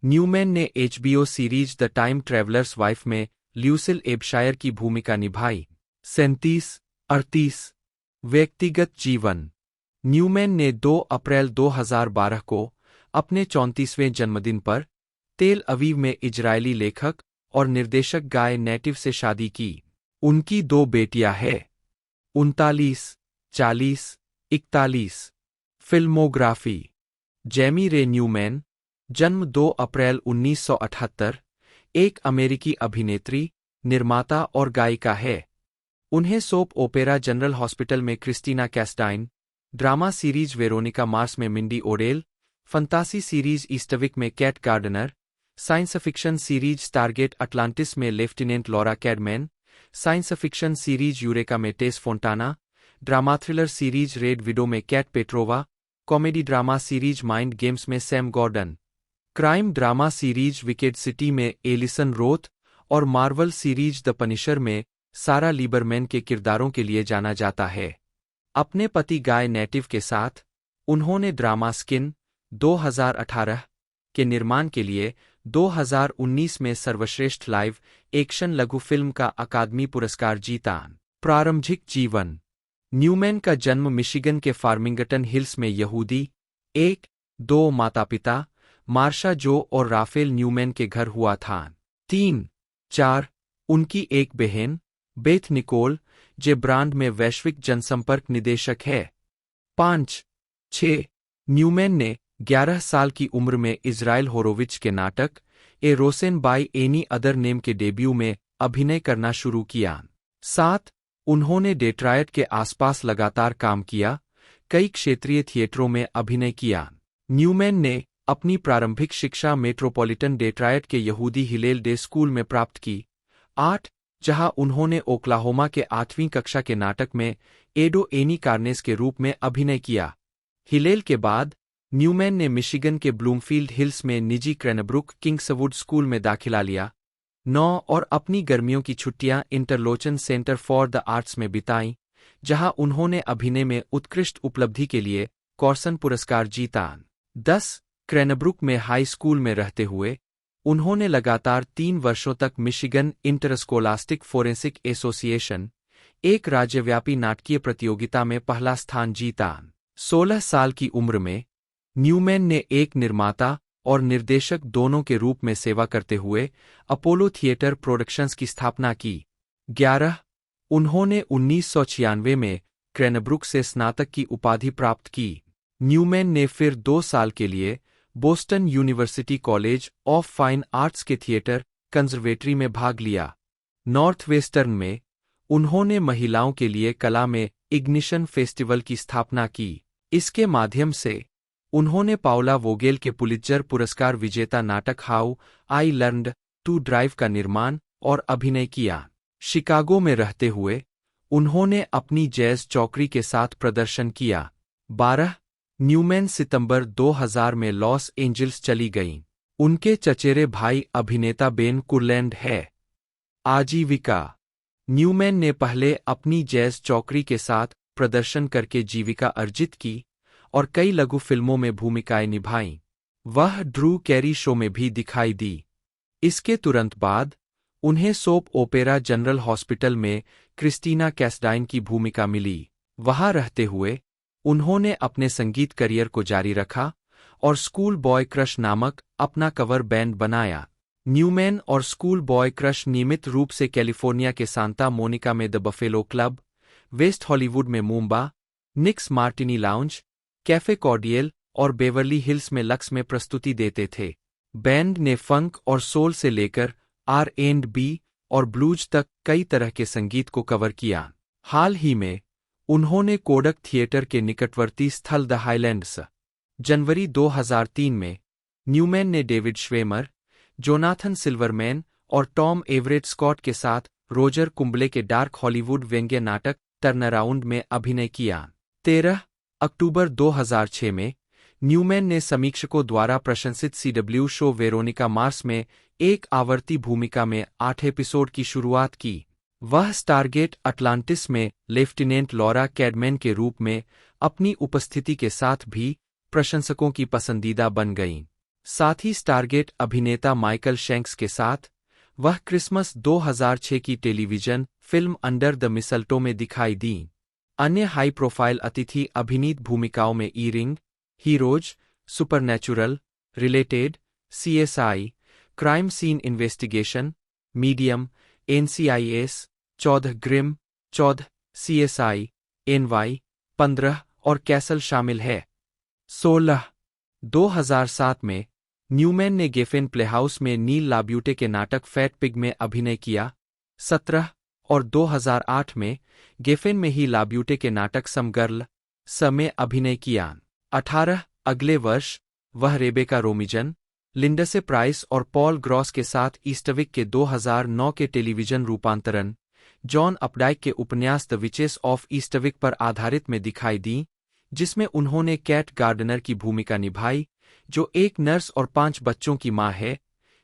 न्यूमैन ने HBO series the time travellers wife में ल्यूसिल एब्शायर की भूमिका निभाई। 37-38 व्यक्तिगत जीवन। न्यूमैन ने 2 अप्रैल 2012 को अपने 34वें जन्मदिन पर तेल अवीव में इजरायली लेखक और निर्देशक गाय नेटिव से शादी की। उनकी 2 बेटियां हैं। 39, 40, 41। फिल्मोग्राफी। जेमी रे न्यूमैन, जन्म 2 अप्रैल 1978, एक अमेरिकी अभिनेत्री, निर्माता और गायिका है। उन्हें सोप ओपेरा जनरल हॉस्पिटल में Kristina Cassadine, drama series Veronica Mars में मिंडी ओडेल, फंतासी सीरीज ईस्टविक में Kat Gardener, science fiction series Stargate Atlantis में Lieutenant Laura Cadman, science fiction series Eureka में Tess Fontana, drama thriller series Red Widow में Kat Petrova, comedy drama series Mind Games में Sam Gordon, crime drama series Wicked City में Allison Roth और Marvel series the Punisher में सारा Lieberman के किरदारों के लिए जाना जाता है। अपने पति गाय नेटिव के साथ उन्होंने ड्रामा स्किन 2018 के निर्माण के लिए 2019 में सर्वश्रेष्ठ लाइव एक्शन लघु फिल्म का अकादमी पुरस्कार जीता। प्रारंभिक जीवन। न्यूमैन का जन्म मिशिगन के फार्मिंगटन हिल्स में यहूदी 1-2 माता-पिता मार्शा जो और राफेल न्यूमैन के घर हुआ था। 3-4 उनकी एक बहन बेथ निकोल जे ब्रांड में वैश्विक जनसंपर्क निदेशक है। 5-6 न्यूमैन ने 11 साल की उम्र में इज़राइल होरोविच के नाटक A Rosen by Any Other Name के डेब्यू में अभिनय करना शुरू किया। 7 उन्होंने डेट्रॉयट के आसपास लगातार काम किया, कई क्षेत्रीय थिएटरों में अभिनय किया। न्यूमैन ने अपनी प्रारंभिक शिक्षा मेट्रोपॉलिटन डेट्रॉयट के यहूदी हिलेल डे स्कूल में प्राप्त की। 8 जहां उन्होंने ओक्लाहोमा के 8वीं कक्षा के नाटक में एडो एनी कार्नेस के रूप में अभिनय किया। हिलेल के बाद न्यूमैन ने मिशिगन के ब्लूमफील्ड हिल्स में निजी क्रेनब्रुक किंग्सवुड स्कूल में दाखिला लिया। 9 और अपनी गर्मियों की छुट्टियां इंटरलोचन सेंटर फॉर द आर्ट्स में बिताईं, जहां उन्होंने अभिनय में उत्कृष्ट उपलब्धि के लिए कॉर्सन पुरस्कार जीता। 10 क्रेनब्रुक में हाई स्कूल में रहते हुए उन्होंने लगातार 3 वर्षों तक मिशिगन इंटरस्कोलास्टिक फोरेंसिक एसोसिएशन, एक राज्यव्यापी नाटकीय प्रतियोगिता में पहला स्थान जीता। 16 साल की उम्र में न्यूमैन ने एक निर्माता और निर्देशक दोनों के रूप में सेवा करते हुए अपोलो थिएटर प्रोडक्शंस की स्थापना की। 11 उन्होंने 1996 में क्रेनब्रुक से स्नातक की उपाधि प्राप्त की। न्यूमैन ने फिर 2 साल के लिए Boston university college of fine arts के थिएटर कंजर्वेटरी में भाग लिया। नॉर्थवेस्टर्न में उन्होंने महिलाओं के लिए कला में इग्निशन फेस्टिवल की स्थापना की। इसके माध्यम से उन्होंने पाउला वोगेल के पुलित्जर पुरस्कार विजेता नाटक How I Learned to Drive का निर्माण और अभिनय किया। शिकागो में रहते हुए उन्होंने अपनी जैज चौकरी के साथ प्रदर्शन किया। 12 न्यूमैन सितंबर 2000 में लॉस एंजल्स चली गईं। उनके चचेरे भाई अभिनेता बेन कुरलैंड है। आजीविका। न्यूमैन ने पहले अपनी जैज चौकरी के साथ प्रदर्शन करके जीविका अर्जित की और कई लघु फिल्मों में भूमिकाएं निभाईं। वह ड्रू कैरी शो में भी दिखाई दी। इसके तुरंत बाद उन्हें सोप ओपेरा जनरल हॉस्पिटल में क्रिस्टीना कैस्टाइन की भूमिका मिली। वहां रहते हुए उन्होंने अपने संगीत करियर को जारी रखा और स्कूल बॉय क्रश नामक अपना कवर बैंड बनाया। न्यूमैन और स्कूल बॉय क्रश नियमित रूप से कैलिफोर्निया के सांता मोनिका में the buffalo club, West Hollywood में मूम्बा, निक्स मार्टिनी लाउंज, कैफे कॉर्डियल और बेवर्ली हिल्स में लक्स में प्रस्तुति देते थे। बैंड ने फंक और सोल से लेकर R&B और ब्लूज तक कई तरह के संगीत को कवर किया। हाल ही में उन्होंने कोडक थिएटर के निकटवर्ती स्थल द हाईलैंड्स। जनवरी 2003 में न्यूमैन ने डेविड श्वेमर, जोनाथन सिल्वरमैन और टॉम एवरेट स्कॉट के साथ रोजर कुंबले के डार्क हॉलीवुड व्यंग्य नाटक टर्नअराउंड में अभिनय किया। 13 अक्टूबर 2006 में न्यूमैन ने समीक्षकों द्वारा प्रशंसित CW शो वेरोनिका मार्स में एक आवर्ती भूमिका में 8 एपिसोड की शुरुआत की। वह स्टारगेट अटलांटिस में लेफ्टिनेंट लॉरा कैडमैन के रूप में अपनी उपस्थिति के साथ भी प्रशंसकों की पसंदीदा बन गईं। साथ ही स्टारगेट अभिनेता माइकल शैंक्स के साथ वह क्रिसमस 2006 की टेलीविजन फिल्म अंडर द मिसल्टो में दिखाई दी। अन्य हाई प्रोफाइल अतिथि अभिनीत भूमिकाओं में E Ring, Heroes, Supernatural, Related, CSI, Crime Scene Investigation, Medium, NCIS, 14 Grimm, 14, CSI, NY, 15 और कैसल शामिल है। 16, 2007 में न्यूमैन ने गेफेन प्लेहाउस में नील लाब्यूटे के नाटक फैट पिग में अभिनय किया। 17 और 2008 में गेफेन में ही लाब्यूटे के नाटक सम गर्ल में अभिनय किया। 18 अगले वर्ष वह रेबेका रोमिजन, लिंडसे प्राइस और पॉल ग्रॉस के साथ ईस्टविक के 2009 के टेलीविजन रूपांतरण जॉन अपडाइक के उपन्यास द विचेस ऑफ ईस्टविक पर आधारित में दिखाई दी, जिसमें उन्होंने कैट गार्डनर की भूमिका निभाई, जो एक नर्स और 5 बच्चों की मां है,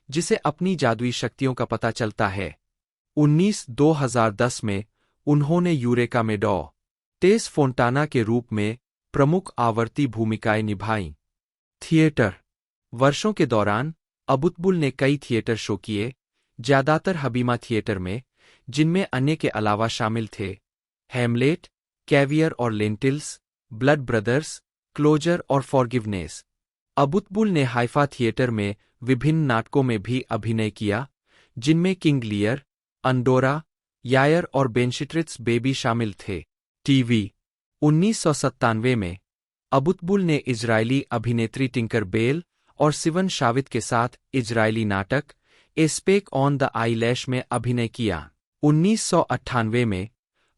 जिसे अपनी जादुई शक्तियों का पता चलता है। 19 2010 में उन्होंने यूरेका में डॉ. टेस फोंटाना के रूप में प्रमुख आवर्ती भूमिकाएं निभाईं। थिएटर वर्षों के दौरान अबुतबुल ने कई थिएटर शो किए, ज्यादातर हबीमा थिएटर में, जिनमें अन्य के अलावा शामिल थे हैमलेट, कैवियर और लेंटिल्स, ब्लड ब्रदर्स, क्लोजर और फॉरगिवनेस। अबुतबुल ने हाइफा थिएटर में विभिन्न नाटकों में भी अभिनय किया, जिनमें किंग लियर, अंडोरा, यायर और बेनशिट्रिट्स बेबी शामिल थे। टीवी 1997 में अबुतबुल ने इजरायली अभिनेत्री टिंकर बेल और सिवन शावित के साथ इजरायली नाटक ए स्पेक ऑन द आईलैश में अभिनय किया। 1998 में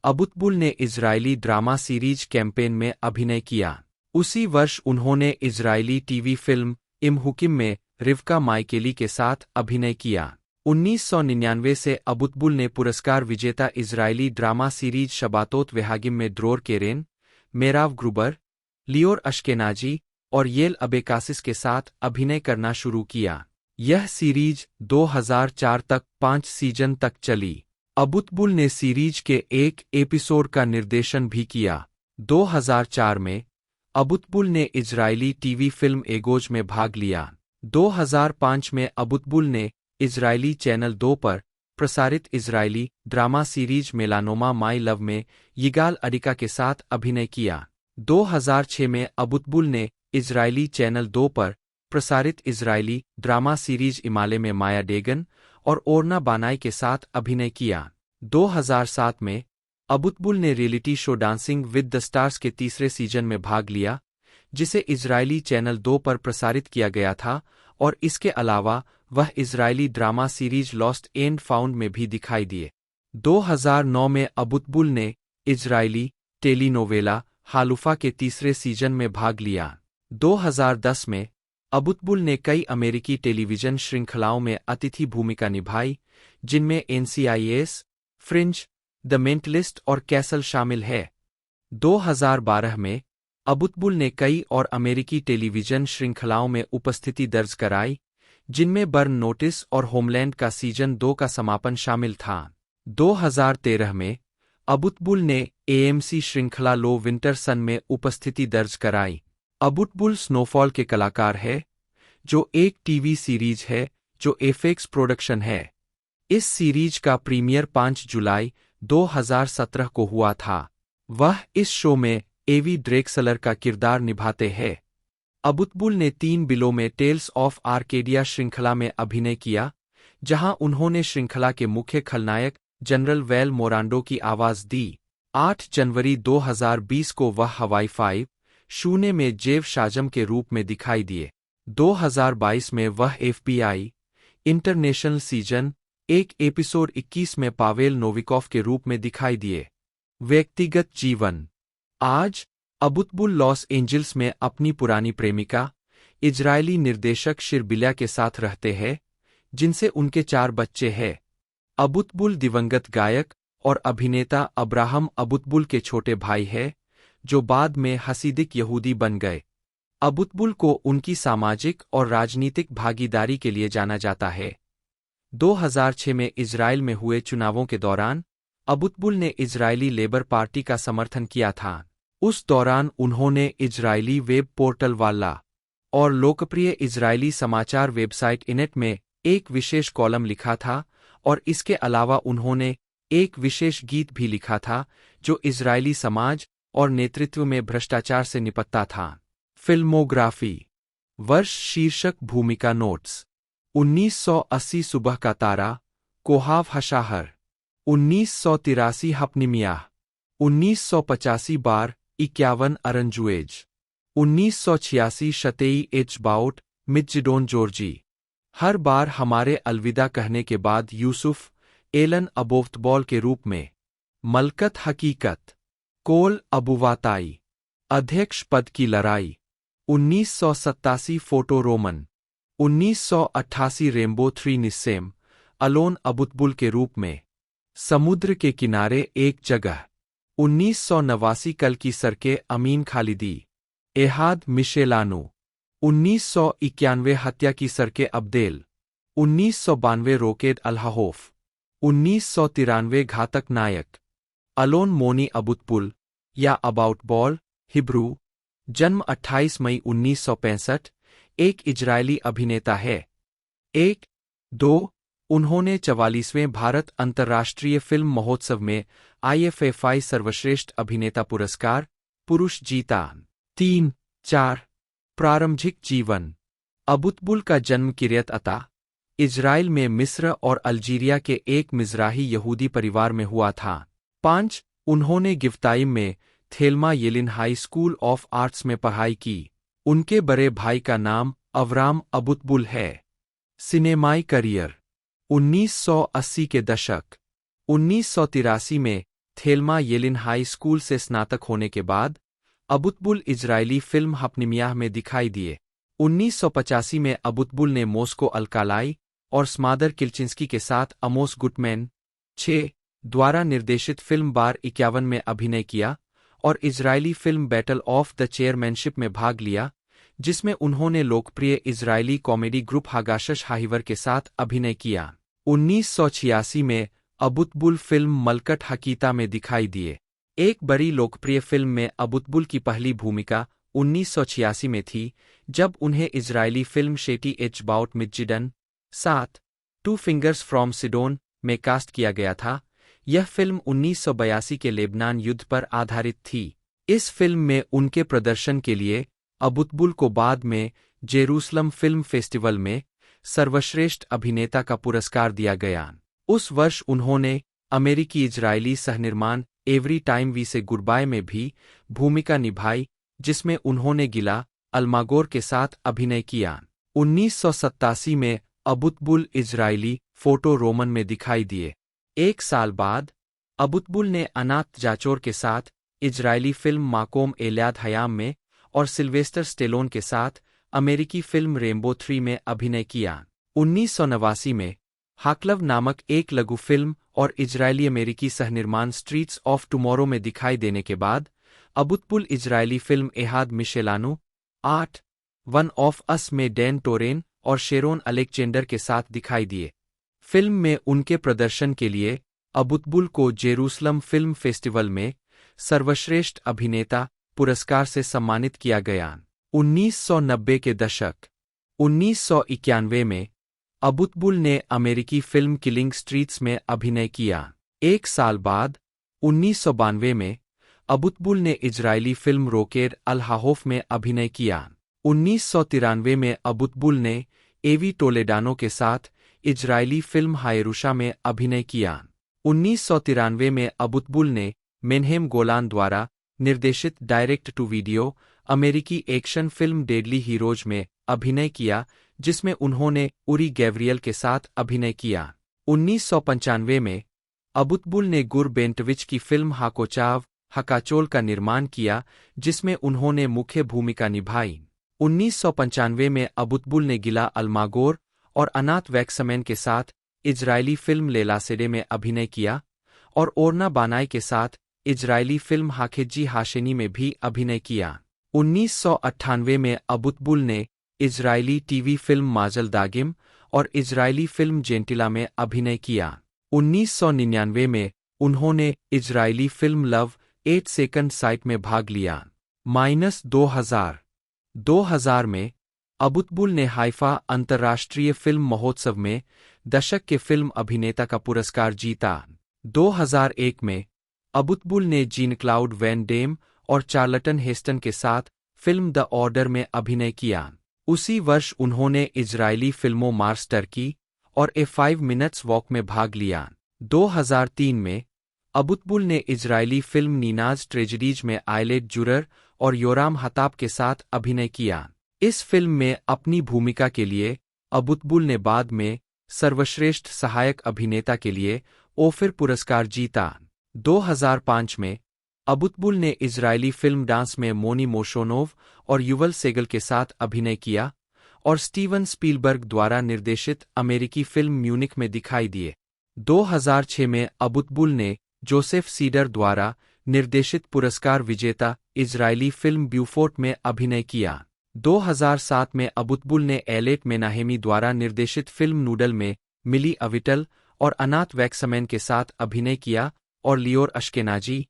अबुतबुल ने इजरायली ड्रामा सीरीज कैंपेन में अभिनय किया। उसी वर्ष उन्होंने इजरायली टीवी फिल्म इमहुकिम में रिवका माइकेली के साथ अभिनय किया। 1999 से अबुतबुल ने पुरस्कार विजेता इजरायली ड्रामा सीरीज शबातोत वेहागिम में ड्रोर केरेन, मेराव ग्रुबर, लियोर अश्केनाजी और येल अबेकासिस के साथ अभिनय करना शुरू किया। यह सीरीज 2004 तक 5 सीजन तक चली। अबुतबुल ने सीरीज के एक एपिसोड का निर्देशन भी किया। 2004 में अबुतबुल ने इजरायली टीवी फिल्म एगोज में भाग लिया। 2005 में अबुतबुल ने इजरायली चैनल 2 पर प्रसारित Israeli drama series melanoma my love में यिगाल अडिका के साथ अभिनय किया। 2006 में अबुतबुल ने इजरायली चैनल 2 पर प्रसारित इजरायली ड्रामा सीरीज इमाले में माया डेगन और ओरना बानाई के साथ अभिनय किया। 2007 में अबुतबुल ने reality show dancing with the stars के तीसरे सीजन में भाग लिया, जिसे इजरायली चैनल 2 पर प्रसारित किया गया था, और इसके अलावा वह Israeli drama series lost and found में भी दिखाई दिए। 2009 में अबुतबुल ने इजरायली टेलीनोवेला हालुफा के तीसरे सीजन में भाग लिया। 2010 में अबुतबुल ने कई अमेरिकी टेलीविजन श्रृंखलाओं में अतिथि भूमिका निभाई, जिनमें एनसीआईएस, फ्रिंज, द मेंटलिस्ट और कैसल शामिल है। 2012 में अबुतबुल ने कई और अमेरिकी टेलीविजन श्रृंखलाओं में उपस्थिति दर्ज कराई, जिनमें बर्न नोटिस और होमलैंड का सीजन 2 का समापन शामिल था। 2013 में अबुतबुल ने एएमसी श्रृंखला लो विंटर सन में उपस्थिति दर्ज कराई। अबुतबुल स्नोफॉल के कलाकार है, जो एक टीवी सीरीज है जो एफएक्स प्रोडक्शन है। इस सीरीज का प्रीमियर 5 जुलाई 2017 को हुआ था। वह इस शो में एवी ड्रेक्सलर का किरदार निभाते हैं। अबुतबुल ने 3 बिलों में टेल्स ऑफ आर्केडिया श्रृंखला में अभिनय किया, जहां उन्होंने श्रृंखला के मुख्य खलनायक जनरल वेल मोरांडो की आवाज दी। 8 जनवरी 2020 को वह हवाई 5-0 में जेव शाजम के रूप में दिखाई दिए। 2022 में वह एफबीआई इंटरनेशनल सीजन 1 एपिसोड 21 में पावेल नोविकोव के रूप में दिखाई दिए। व्यक्तिगत जीवन। आज अबुतबुल लॉस एंजिल्स में अपनी पुरानी प्रेमिका, इजरायली निर्देशक शिरबिल्या के साथ रहते हैं, जिनसे उनके 4 बच्चे हैं। अबुतबुल दिवंगत गायक और अभिनेता अब्राहम अबुतबुल के छोटे भाई हैं, जो बाद में हसीदिक यहूदी बन गए। अबुतबुल को उनकी सामाजिक और राजनीतिक भागीदारी के लिए जाना जाता है। 2006 में इजरायल में हुए चुनावों के दौरान अबुतबुल ने इजरायली लेबर पार्टी का समर्थन किया था। उस दौरान उन्होंने इजरायली वेब पोर्टल वाला और लोकप्रिय इजरायली समाचार वेबसाइट इनेट में एक विशेष कॉलम लिखा था और इसके अलावा उन्होंने एक विशेष गीत भी लिखा था जो इजरायली समाज और नेतृत्व में भ्रष्टाचार से निपटता था। फिल्मोग्राफी वर्ष शीर्षक भूमिका नोट्स 1980 सुबह का तारा कोहाव हशाहर 1983 हपनिमियाह 1985 बार 51 अरंजुएज 1986 शतेई एच बाउट मिज्जिडोन जॉर्जी हर बार हमारे अलविदा कहने के बाद यूसुफ एलन अबोफ्तबॉल के रूप में मलकत हकीकत कोल अबुवाताई अध्यक्ष पद की लड़ाई 1987 फोटो रोमन 1988 रेम्बो 3 निस्सेम अलोन अबुतबुल के रूप में समुद्र के किनारे एक जगह 1989 कल की सड़कें अमीन खालिदी एहाद मिशेलानो 1991 हत्या की सड़कें अब्देल 1992 रोकेद अल्हाहोफ 1993 घातक नायक अलोन मोनी अबुतपुल या अबाउट बॉल हिब्रू जन्म 28 मई 1965 एक इजरायली अभिनेता है। 1-2 उन्होंने 44वें भारत अंतर्राष्ट्रीय फिल्म महोत्सव में IFFI सर्वश्रेष्ठ अभिनेता पुरस्कार पुरुष जीता। 3-4 प्रारंभिक जीवन अबुतबुल का जन्म किर्यत अता इजराइल में मिस्र और अल्जीरिया के एक मिज़राही यहूदी परिवार में हुआ था। 5 उन्होंने गिफ्ताइम में Thelma Yellin High School of Arts में पढ़ाई की। उनके बड़े भाई का नाम अवराम अबुतबुल है। सिनेमाई करियर 1980 के दशक 1983 में थेल्मा येलिन हाई स्कूल से स्नातक होने के बाद अबुतबुल इजरायली फिल्म हपनिमियाह में दिखाई दिए। 1985 में अबुतबुल ने मॉस्को अल्कालाई और स्मादर किल्चिंस्की के साथ अमोस गुटमैन 6 द्वारा निर्देशित फिल्म बार 51 में अभिनय किया और Israeli film battle of the chairmanship में भाग लिया, जिसमें उन्होंने लोकप्रिय इजरायली कॉमेडी ग्रुप हागाशश हाहिवर के साथ अभिनय किया। 1986 में अबुतबुल फिल्म मलकट हकीता में दिखाई दिए। एक बड़ी लोकप्रिय फिल्म में अबुतबुल की पहली भूमिका 1986 में थी, जब उन्हें इजरायली फिल्म शेटी एच बाउट मिज्जिडन 7 टू फिंगर्स फ्रॉम सिडोन में कास्ट किया गया था। यह फिल्म 1982 के लेबनान युद्ध पर आधारित थी। इस फिल्म में उनके प्रदर्शन के लिए अबुतबुल को बाद में जेरूसलम फिल्म फेस्टिवल में सर्वश्रेष्ठ अभिनेता का पुरस्कार दिया गया। उस वर्ष उन्होंने अमेरिकी इजरायली सहनिर्माण एवरी टाइम वी से गुडबाय में भी भूमिका निभाई, जिसमें उन्होंने गिला अल्मागोर के साथ अभिनय किया। 1987 में अबुतबुल इजरायली फोटो रोमन में दिखाई दिए। एक साल बाद अबुतबुल ने अनात जाचोर के साथ इजरायली फिल्म माकोम एल्याद हयाम में और सिल्वेस्टर स्टेलोन के साथ अमेरिकी फिल्म रेम्बो 3 में अभिनय किया। 1989 में हाकलव नामक एक लघु फिल्म और इजरायली अमेरिकी सहनिर्माण स्ट्रीट्स ऑफ टुमारो में दिखाई देने के बाद अबुतबुल इजरायली फिल्म एहाद मिशेलानो 8 वन ऑफ अस में डैन टोरेन और शेरोन अलेक्जेंडर के साथ दिखाई दिए। फिल्म में उनके प्रदर्शन के लिए अबुतबुल को जेरूसलम फिल्म फेस्टिवल में सर्वश्रेष्ठ अभिनेता पुरस्कार से सम्मानित किया गया। 1990 के दशक 1991 में अबुतबुल ने अमेरिकी फिल्म किलिंग स्ट्रीट्स में अभिनय किया। एक साल बाद 1992 में अबुतबुल ने इजरायली फिल्म रोकेड अल-हाहोफ में अभिनय किया। 1993 में अबुतबुल ने एवी टोलेडानो के साथ इजरायली फिल्म हायरूशा में अभिनय किया। 1993 में अबुतबुल ने मेनहेम गोलान द्वारा निर्देशित डायरेक्ट टू वीडियो अमेरिकी एक्शन फिल्म डेडली हीरोज में अभिनय किया, जिसमें उन्होंने उरी गैब्रियल के साथ अभिनय किया। 1995 में अबुतबुल ने गुर बेंटविच की फिल्म हाकोचाव हकाचोल का निर्माण किया, जिसमें उन्होंने मुख्य भूमिका निभाई। 1995 में अबुतबुल ने गिला अल्मागोर और अनात वैक्समैन के साथ इजरायली फिल्म लेलासेडे में अभिनय किया और ओरना बानाई के साथ इजरायली फिल्म हाखेजी हाशेनी में भी अभिनय किया। 1998 में अबुतबुल ने इजरायली टीवी फिल्म माजल दागिम और इजरायली फिल्म जेंटिला में अभिनय किया। 1999 में उन्होंने Israeli film love 8 second site में भाग लिया। 2000 में अबुतबुल ने हाइफा अंतर्राष्ट्रीय फिल्म महोत्सव में दशक के फिल्म अभिनेता का पुरस्कार जीता। 2001 में अबुतबुल ने जीन क्लाउड वैन डेम और चार्लटन हेस्टन के साथ फिल्म द ऑर्डर में अभिनय किया। उसी वर्ष उन्होंने इजरायली फिल्मों मार्स टर्की और ए 5 मिनट्स वॉक में भाग लिया। 2003 में अबुतबुल ने इजरायली फिल्म नीनाज ट्रेजेडीज में आयलेट जुरर और योराम हताब के साथ अभिनय किया। इस फिल्म में अपनी भूमिका के लिए अबुतबुल ने बाद में सर्वश्रेष्ठ सहायक अभिनेता के लिए ओफिर पुरस्कार जीता। 2005 में अबुतबुल ने इजरायली फिल्म डांस में मोनी मोशोनोव और युवल सेगल के साथ अभिनय किया और स्टीवन स्पीलबर्ग द्वारा निर्देशित अमेरिकी फिल्म म्यूनिख में दिखाई दिए। 2006 में अबुतबुल ने जोसेफ सीडर द्वारा निर्देशित पुरस्कार विजेता इजरायली फिल्म ब्यूफोर्ट में अभिनय किया। 2007 में अबुतबुल ने एलेट मेनाहेमी द्वारा निर्देशित फिल्म नूडल में मिली अविटल और अनाथ वैक्समैन के साथ अभिनय किया और लियोर अश्केनाजी,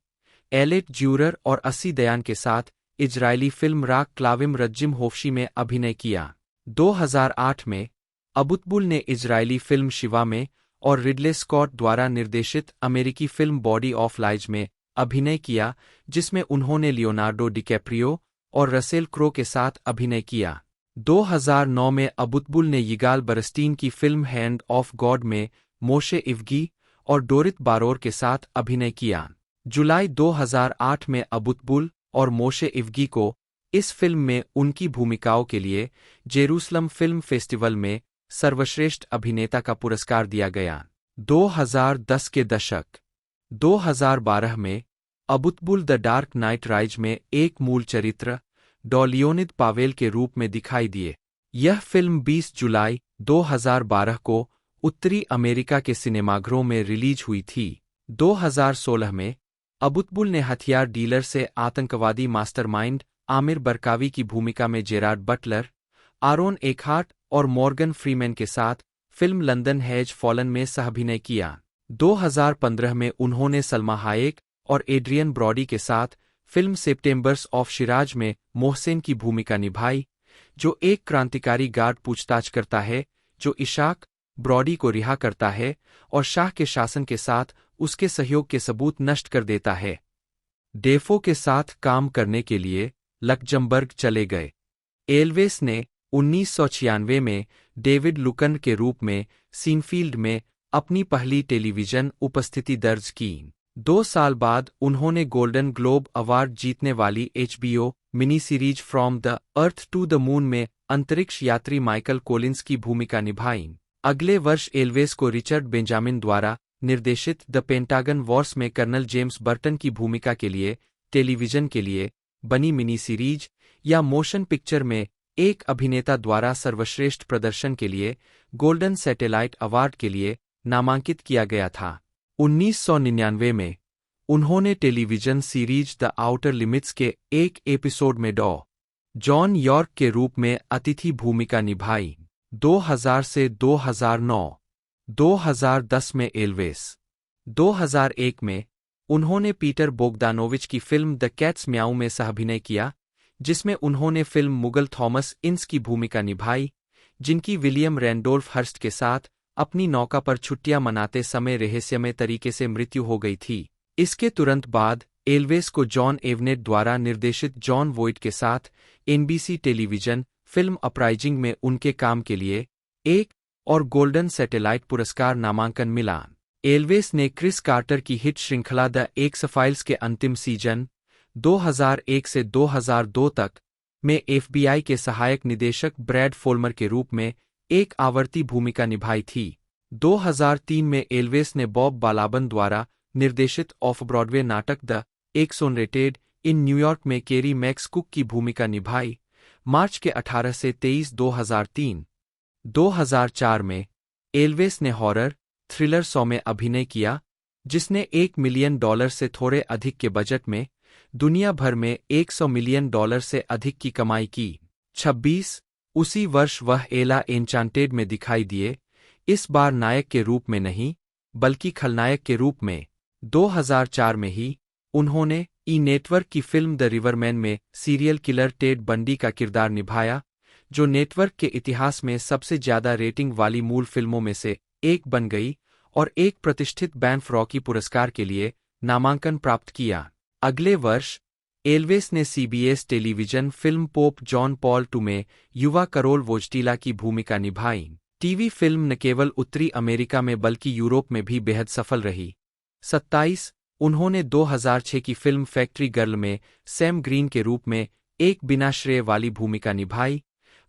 एलेट ज्यूरर और अस्सी दयान के साथ इजरायली फिल्म राक क्लाविम रज्जिम होफ्शी में अभिनय किया। 2008 में अबुतबुल ने इजरायली फिल्म शिवा में और रिडले स्कॉट द्वारा निर्देशित अमेरिकी फिल्म बॉडी ऑफ लाइज में अभिनय किया, जिसमें उन्होंने लियोनार्डो डिकैप्रियो और रसेल क्रो के साथ अभिनय किया। 2009 में अबुतबुल ने यिगाल बरस्टीन की फिल्म हैंड ऑफ गॉड में मोशे इवगी और डोरित बारोर के साथ अभिनय किया। जुलाई 2008 में अबुतबुल और मोशे इवगी को इस फिल्म में उनकी भूमिकाओं के लिए जेरूसलम फिल्म फेस्टिवल में सर्वश्रेष्ठ अभिनेता का पुरस्कार दिया गया। 2010 के दशक 2012 में अबुतबुल द डार्क नाइट राइज में एक मूल चरित्र डॉलियोनिद पावेल के रूप में दिखाई दिए। यह फिल्म 20 जुलाई 2012 को उत्तरी अमेरिका के सिनेमाघरों में रिलीज हुई थी। 2016 में अबुतबुल ने हथियार डीलर से आतंकवादी मास्टरमाइंड आमिर बरकावी की भूमिका में जेराड बटलर, आरोन एकहार्ट और मॉर्गन फ्रीमैन के साथ फिल्म लंदन हैज फॉलन में सहअभिनय किया। 2015 में उन्होंने सलमा हायेक और एड्रियन ब्रॉडी के साथ फिल्म सेप्टेम्बर्स ऑफ शिराज में मोहसेन की भूमिका निभाई, जो एक क्रांतिकारी गार्ड पूछताछ करता है जो इशाक ब्रॉडी को रिहा करता है और शाह के शासन के साथ उसके सहयोग के सबूत नष्ट कर देता है। डेफो के साथ काम करने के लिए लक्जमबर्ग चले गए। एल्वेस ने 1996 में डेविड लुकन के रूप में सीनफील्ड में अपनी पहली टेलीविजन उपस्थिति दर्ज की। 2 साल बाद उन्होंने गोल्डन ग्लोब अवार्ड जीतने वाली HBO mini series From the Earth to the Moon में अंतरिक्ष यात्री माइकल कोलिंस की भूमिका निभाई। अगले वर्ष एल्वेस को रिचर्ड बेंजामिन द्वारा निर्देशित द पेंटागन वॉर्स में कर्नल जेम्स बर्टन की भूमिका के लिए टेलीविजन के लिए बनी मिनी सीरीज या मोशन पिक्चर में एक अभिनेता द्वारा सर्वश्रेष्ठ प्रदर्शन के लिए गोल्डन सैटेलाइट अवार्ड के लिए नामांकित किया गया था। 1999 में उन्होंने television series the outer limits के एक एपिसोड में जॉन यॉर्क के रूप में अतिथि भूमिका निभाई। 2000 से 2009, 2010 में एल्वेस। 2001 में उन्होंने पीटर बोगदानोविच की फिल्म द कैट्स म्याऊ में सहअभिनय किया, जिसमें उन्होंने फिल्म मुगल थॉमस इंस की भूमिका निभाई, जिनकी विलियम रैंडोल्फ हर्स्ट के साथ अपनी नौका पर छुट्टियां मनाते समय रहस्यमय तरीके से मृत्यु हो गई थी। इसके तुरंत बाद एल्वेस को जॉन एवनेट द्वारा निर्देशित जॉन वोइट के साथ NBC टेलीविजन फिल्म अपराइजिंग में उनके काम के लिए एक और गोल्डन सैटेलाइट पुरस्कार नामांकन मिला। एल्वेस ने क्रिस कार्टर की हिट श्रृंखला द एक्स-फाइल्स के अंतिम सीजन 2001 से 2002 तक में FBI के सहायक निदेशक ब्रैड फोल्मर के रूप में एक आवर्ती भूमिका निभाई थी। 2003 में एल्वेस ने बॉब बालाबन द्वारा निर्देशित ऑफ ब्रॉडवे नाटक द एक्सोनरेटेड इन न्यूयॉर्क में केरी मैक्स कुक की भूमिका निभाई। मार्च के 18 से 23 2003। 2004 में एल्वेस ने हॉरर थ्रिलर सॉ में अभिनय किया, जिसने $1 मिलियन से थोड़े अधिक के बजट में दुनिया भर में $100 मिलियन से अधिक की कमाई की। 26 उसी वर्ष वह एला एन्चांटेड में दिखाई दिए, इस बार नायक के रूप में नहीं बल्कि खलनायक के रूप में। 2004 में ही उन्होंने नेटवर्क की फिल्म द रिवरमैन में सीरियल किलर टेड बंडी का किरदार निभाया, जो नेटवर्क के इतिहास में सबसे ज्यादा रेटिंग वाली मूल फिल्मों में से एक बन गई और एक प्रतिष्ठित बैंफ रॉकी पुरस्कार के लिए नामांकन प्राप्त किया। अगले वर्ष एल्वेस ने CBS television film pope John Paul II में युवा करोल वोजटीला की भूमिका निभाई। टीवी फिल्म न केवल उत्तरी अमेरिका में बल्कि यूरोप में भी बेहद सफल रही। 27 उन्होंने 2006 की फिल्म फैक्ट्री गर्ल में सैम ग्रीन के रूप में एक बिना श्रेय वाली भूमिका निभाई,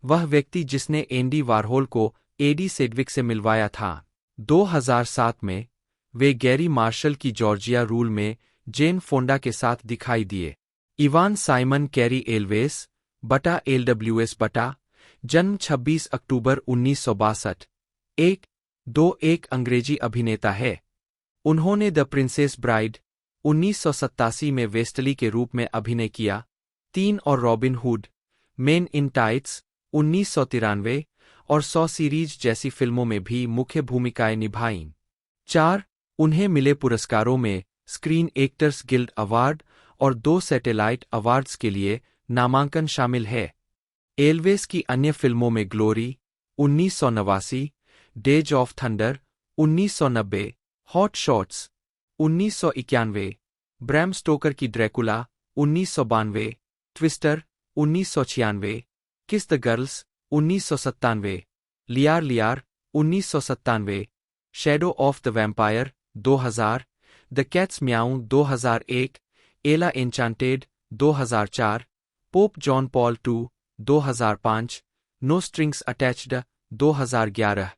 वह व्यक्ति जिसने एंडी वारहोल को एडी सेडविक से मिलवाया था। 2007 में वे गैरी मार्शल की जॉर्जिया रूल में जेन फोंडा के साथ दिखाई दिए। इवान साइमन कैरी एल्वेस बटा एलडब्ल्यूएस बटा जन्म 26 अक्टूबर 1962 एक अंग्रेजी अभिनेता है। उन्होंने द प्रिंसेस ब्राइड 1987 में वेस्टली के रूप में अभिनय किया। 3 और रॉबिन हुड मेन इन टाइट्स 1993 और 100 सीरीज जैसी फिल्मों में भी मुख्य भूमिकाएं निभाईं। 4 उन्हें मिले पुरस्कारों में स्क्रीन एक्टर्स गिल्ड अवार्ड और 2 सैटेलाइट अवार्ड्स के लिए नामांकन शामिल है। एल्वेस की अन्य फिल्मों में Glory 1989, Days of Thunder 1990, Hot Shots 1991, Bram Stoker की Dracula 1992, Twister 1996, Kiss the Girls 1997, Liar 1997, Shadow of the Vampire 2000, The Cat's Meow 2001, Ella Enchanted 2004, Pope John Paul II 2005, No Strings Attached 2011,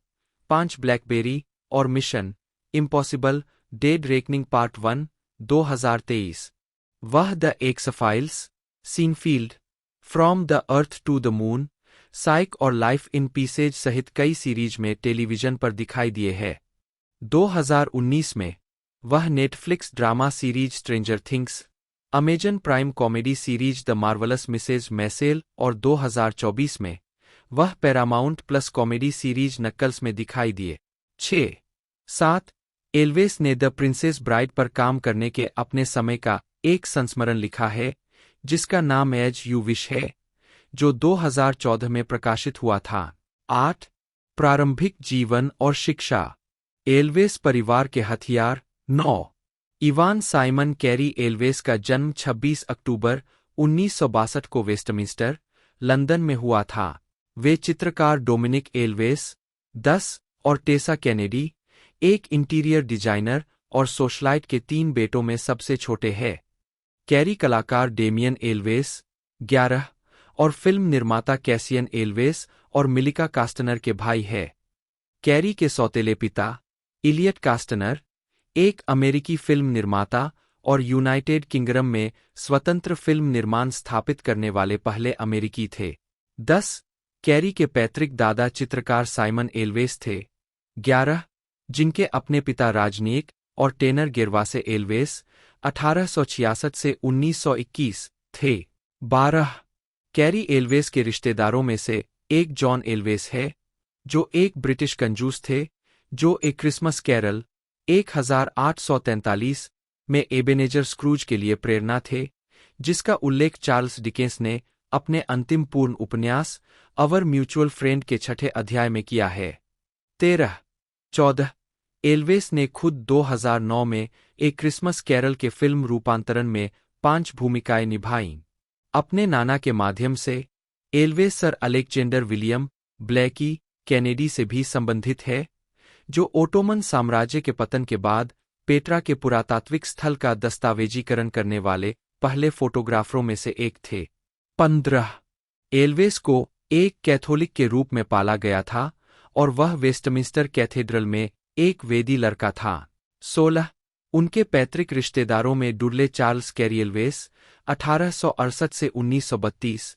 5 BlackBerry और Mission Impossible Dead Reckoning Part 1 2023, वह The X Files, Seinfeld, From the Earth to the Moon, Psych और life in pieces सहित कई series में television पर दिखाई दिए हैं। 2019 में वह Netflix drama series Stranger Things, Amazon Prime comedy series The Marvelous Mrs Maisel और 2024 में वह Paramount Plus comedy series Knuckles में दिखाई दिए। 6-7 एल्वेस ने द प्रिंसेस ब्राइड पर काम करने के अपने समय का एक संस्मरण लिखा है जिसका नाम एज यू विश है, जो 2014 में प्रकाशित हुआ था। 8 प्रारंभिक जीवन और शिक्षा, एल्वेस परिवार के हथियार। 9 इवान साइमन कैरी एल्वेस का जन्म 26 अक्टूबर 1962 को वेस्टमिंस्टर, लंदन में हुआ था। वे चित्रकार डोमिनिक एल्वेस 10 और टेसा कैनेडी, एक इंटीरियर डिजाइनर और सोशलाइट के 3 बेटों में सबसे छोटे हैं। कैरी कलाकार डेमियन एल्वेस 11 और फिल्म निर्माता कैसियन एल्वेस और मिलिका कास्टनर के भाई है। कैरी के सौतेले पिता इलियट कास्टनर एक अमेरिकी फिल्म निर्माता और यूनाइटेड किंगडम में स्वतंत्र फिल्म निर्माण स्थापित करने वाले पहले अमेरिकी थे। 10 कैरी के पैतृक दादा चित्रकार साइमन एल्वेस थे। 11 जिनके अपने पिता राजनीक और टेनर गिरवासे एल्वेस 1866 से 1921 थे। 12 कैरी एल्वेस के रिश्तेदारों में से एक जॉन एल्वेस है, जो एक ब्रिटिश कंजूस थे, जो एक क्रिसमस कैरल 1843 में एबेनेजर स्क्रूज के लिए प्रेरणा थे, जिसका उल्लेख चार्ल्स डिकेंस ने अपने अंतिम पूर्ण उपन्यास अवर म्यूचुअल फ्रेंड के 6ठे अध्याय में किया है। 13-14 एल्वेस ने खुद 2009 में एक क्रिसमस कैरल के फिल्म रूपांतरण में 5 भूमिकाएं निभाईं। अपने नाना के माध्यम से Alves sir Alexander William Blackie Kennedy से भी संबंधित है, जो ओटोमन साम्राज्य के पतन के बाद पेट्रा के पुरातात्विक स्थल का दस्तावेजीकरण करने वाले पहले फोटोग्राफरों में से एक थे। 15 एल्वेस को एक कैथोलिक के रूप में पाला गया था और वह वेस्टमिंस्टर कैथेड्रल में एक वेदी लड़का था। 16 उनके पैतृक रिश्तेदारों में डुडले चार्ल्स कैरी एल्वेस 1868 से 1932,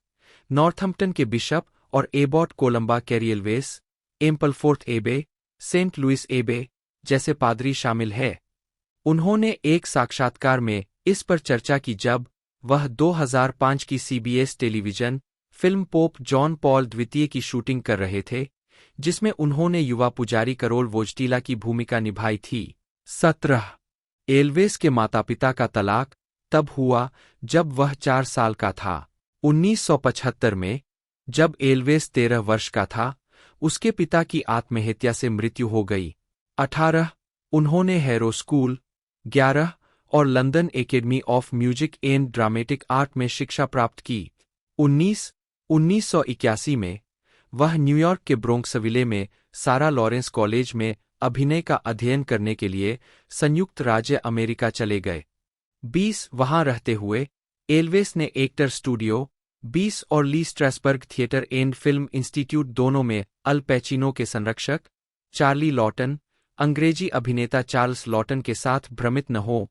नॉर्थम्प्टन के बिशप और एबॉट कोलंबा कैरी एल्वेस, एम्पलफोर्थ एबे, सेंट लुइस एबे जैसे पादरी शामिल है। उन्होंने एक साक्षात्कार में इस पर चर्चा की जब वह 2005 की CBS television film pope John Paul द्वितीय की शूटिंग कर रहे थे, जिसमें उन्होंने युवा पुजारी करोल वोजटीला की भूमिका निभाई थी। 17 एल्वेस के माता-पिता का तलाक तब हुआ जब वह 4 साल का था। 1975 में जब एल्वेस 13 वर्ष का था, उसके पिता की आत्महत्या से मृत्यु हो गई। 18 उन्होंने हैरो स्कूल, 11 और London academy of music and dramatic art में शिक्षा प्राप्त की। 1981 में वह न्यूयॉर्क के ब्रोंक्सविले में सारा लॉरेंस कॉलेज में अभिनय का अध्ययन करने के लिए संयुक्त राज्य अमेरिका चले गए। 20 वहां रहते हुए एल्वेस ने एक्टर स्टूडियो 20 और Lee Strasberg Theatre and Film Institute दोनों में अल पैचिनो के संरक्षक चार्ली लॉटन, अंग्रेजी अभिनेता चार्ल्स लॉटन के साथ भ्रमित न हो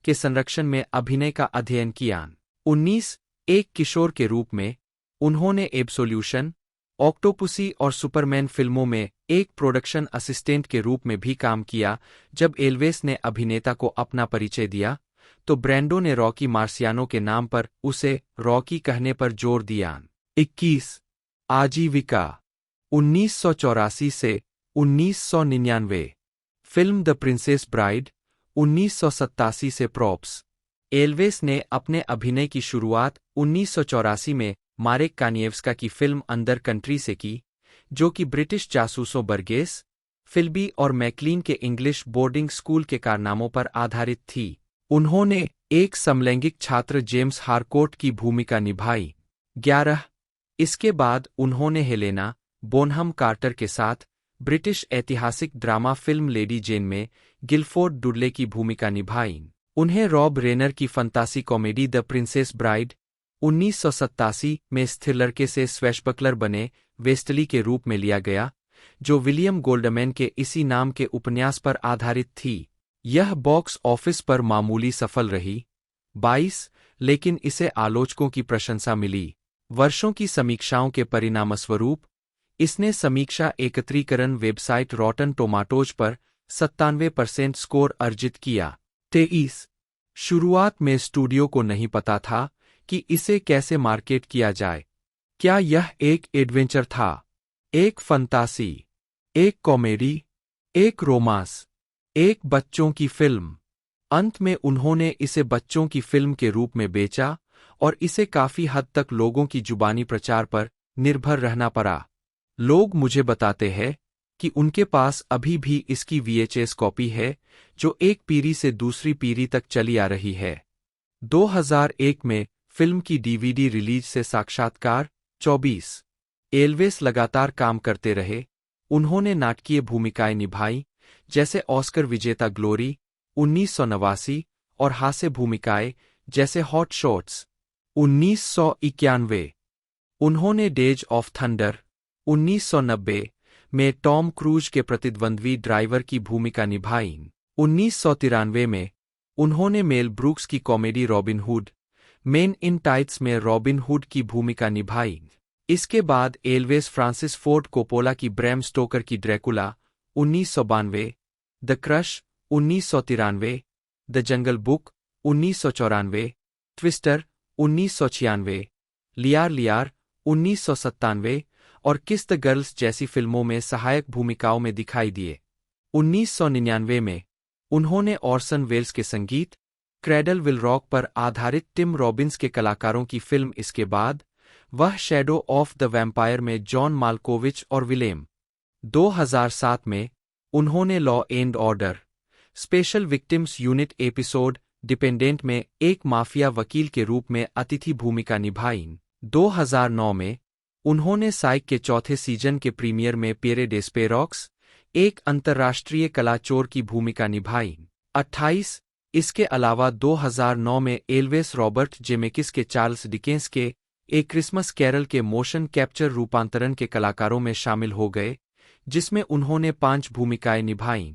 के संरक्षण में अभिनय का अध्ययन किया। 19 एक किशोर के रूप में उन्होंने एब्सोल्यूशन, ऑक्टोपुसी और सुपरमैन फिल्मों में एक प्रोडक्शन असिस्टेंट के रूप में भी काम किया। जब एल्वेस ने अभिनेता को अपना परिचय दिया, तो ब्रैंडो ने रॉकी मार्सियानो के नाम पर उसे रॉकी कहने पर जोर दिया। 21 आजीविका 1984 से 1999, फिल्म द प्रिंसेस ब्राइड 1987 से प्रॉप्स। एल्वेस ने अपने अभिनय की शुरुआत 1984 में मारेक कानिएव्स्का की फिल्म अंदर कंट्री से की, जो कि ब्रिटिश जासूसों बर्गेस, फिल्बी और मैकलीन के इंग्लिश बोर्डिंग स्कूल के कारनामों पर आधारित थी। उन्होंने एक समलैंगिक छात्र जेम्स हारकोर्ट की भूमिका निभाई। 11 इसके बाद उन्होंने हेलेना बोनहम कार्टर के साथ ब्रिटिश ऐतिहासिक ड्रामा फिल्म लेडी जेन में गिलफोर्ड डुडले की भूमिका निभाई। उन्हें रॉब रेनर की फंतासी कॉमेडी द प्रिंसेस ब्राइड 1987 में स्थिर लड़के से स्वैशबकलर बने वेस्टली के रूप में लिया गया, जो विलियम गोल्डमैन के इसी नाम के उपन्यास पर आधारित थी। यह बॉक्स ऑफिस पर मामूली सफल रही, 22, लेकिन इसे आलोचकों की प्रशंसा मिली। वर्षों की समीक्षाओं के परिणामस्वरूप इसने समीक्षा एकत्रीकरण वेबसाइट रॉटन टोमाटोज पर 97% स्कोर अर्जित किया। 23 शुरुआत में स्टूडियो को नहीं पता था कि इसे कैसे मार्केट किया जाए। क्या यह एक एडवेंचर था, एक फंतासी, एक कॉमेडी, एक रोमांस, एक बच्चों की फिल्म? अंत में उन्होंने इसे बच्चों की फिल्म के रूप में बेचा और इसे काफी हद तक लोगों की जुबानी प्रचार पर निर्भर रहना पड़ा। लोग मुझे बताते हैं कि उनके पास अभी भी इसकी VHS कॉपी है, जो एक पीढ़ी से दूसरी पीढ़ी तक चली आ रही है। 2001 में फिल्म की DVD रिलीज से साक्षात्कार। 24 एल्वेस लगातार काम करते रहे। उन्होंने नाटकीय भूमिकाएं निभाई, जैसे ऑस्कर विजेता ग्लोरी 1989 और हास्य भूमिकाएं जैसे हॉट शॉट्स 1991। उन्होंने डेज ऑफ थंडर 1990 में टॉम क्रूज के प्रतिद्वंद्वी ड्राइवर की भूमिका निभाई। 1993 में उन्होंने मेल ब्रूक्स की कॉमेडी रॉबिन हुड मेन इन टाइट्स में रॉबिन हुड की भूमिका निभाई। इसके बाद एल्वेस फ्रांसिस फोर्ड कोपोला की ब्रैम स्टोकर की Dracula 1992, the crush 1993, the jungle book 1994, twister 1996, layer 1997 और किस द गर्ल्स जैसी फिल्मों में सहायक भूमिकाओं में दिखाई दिए। 1999 में उन्होंने ऑर्सन वेल्स के संगीत क्रैडल विल रॉक पर आधारित टिम रॉबिन्स के कलाकारों की फिल्म इसके बाद वह शैडो ऑफ द वैम्पायर में जॉन माल्कोविच और विलेम। 2007 में उन्होंने law and order special victims unit episode dependent में एक माफिया वकील के रूप में अतिथि भूमिका निभाई। 2009 में उन्होंने साइक के चौथे सीजन के प्रीमियर में पियरे डेस्पेरॉक्स एक अंतर्राष्ट्रीय कला चोर की भूमिका निभाई। 28 इसके अलावा 2009 में एल्वेस रॉबर्ट जेमेकिस के चार्ल्स डिकेंस के एक क्रिसमस कैरल के मोशन कैप्चर रूपांतरण के कलाकारों में शामिल हो गए, जिसमें उन्होंने 5 भूमिकाएं निभाईं।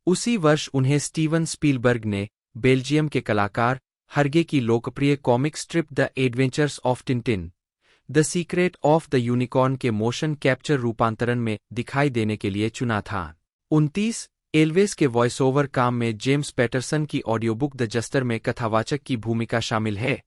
उसी वर्ष उन्हें स्टीवन स्पीलबर्ग ने बेल्जियम के कलाकार हर्गे की लोकप्रिय comic strip the adventures of Tintin the secret of the unicorn के मोशन कैप्चर रूपांतरण में दिखाई देने के लिए चुना था। 29 एल्वेस के वॉइस ओवर काम में जेम्स पैटरसन की ऑडियोबुक द जस्टर में कथावाचक की भूमिका शामिल है।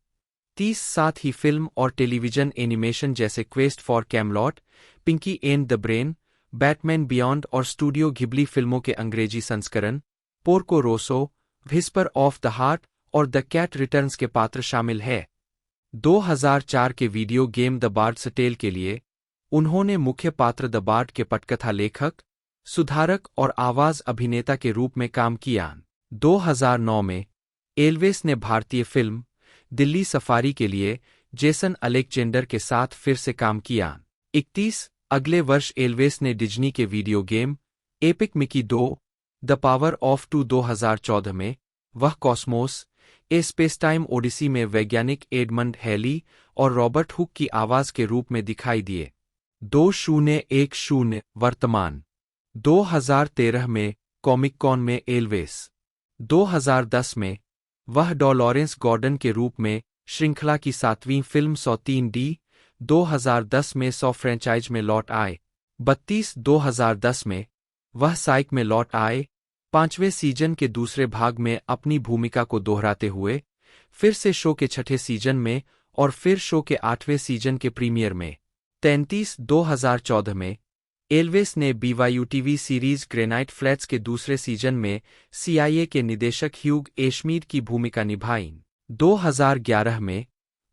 30 साथ ही फिल्म और टेलीविजन एनिमेशन जैसे Quest for Camelot, Pinky and the Brain, Batman Beyond और स्टूडियो घिबली फिल्मों के अंग्रेजी संस्करण, Porco Rosso, Whisper of the Heart और द कैट रिटर्न्स के पात्र शामिल है। 2004 के video game The Bard's Tale के लिए उन्होंने मुख्य पात्र द बार्ड के पटकथा लेखक, सुधारक और आवाज अभिनेता के रूप में काम किया। 2009 में एल्विस ने भारतीय फिल्म दिल्ली सफारी के लिए जेसन अलेक्जेंडर के साथ फिर से काम किया। 31 अगले वर्ष एल्विस ने डिज्नी के video game epic Mickey 2 the power of 2014 में वह कॉस्मोस ए स्पेसटाइम ओडिसी में वैज्ञानिक एडमंड हैली और रॉबर्ट हुक की आवाज के रूप में दिखाई दिए। 2010 वर्तमान 2013 में कॉमिक कॉन में एल्विस। 2010 में वह डॉलोरेंस गॉर्डन के रूप में श्रृंखला की 7वीं फिल्म 103D 2010 में 100 फ्रेंचाइज में लौट आए। 32 2010 में वह साइक में लौट आए, 5वें सीजन के दूसरे भाग में अपनी भूमिका को दोहराते हुए, फिर से शो के 6ठे सीजन में और फिर शो के 8वें सीजन के प्रीमियर में। 33 2014 में एल्विस ने BYU TV series granite flats के दूसरे सीजन में CIA के निदेशक ह्यूग एशमीड की भूमिका निभाई। 2011 में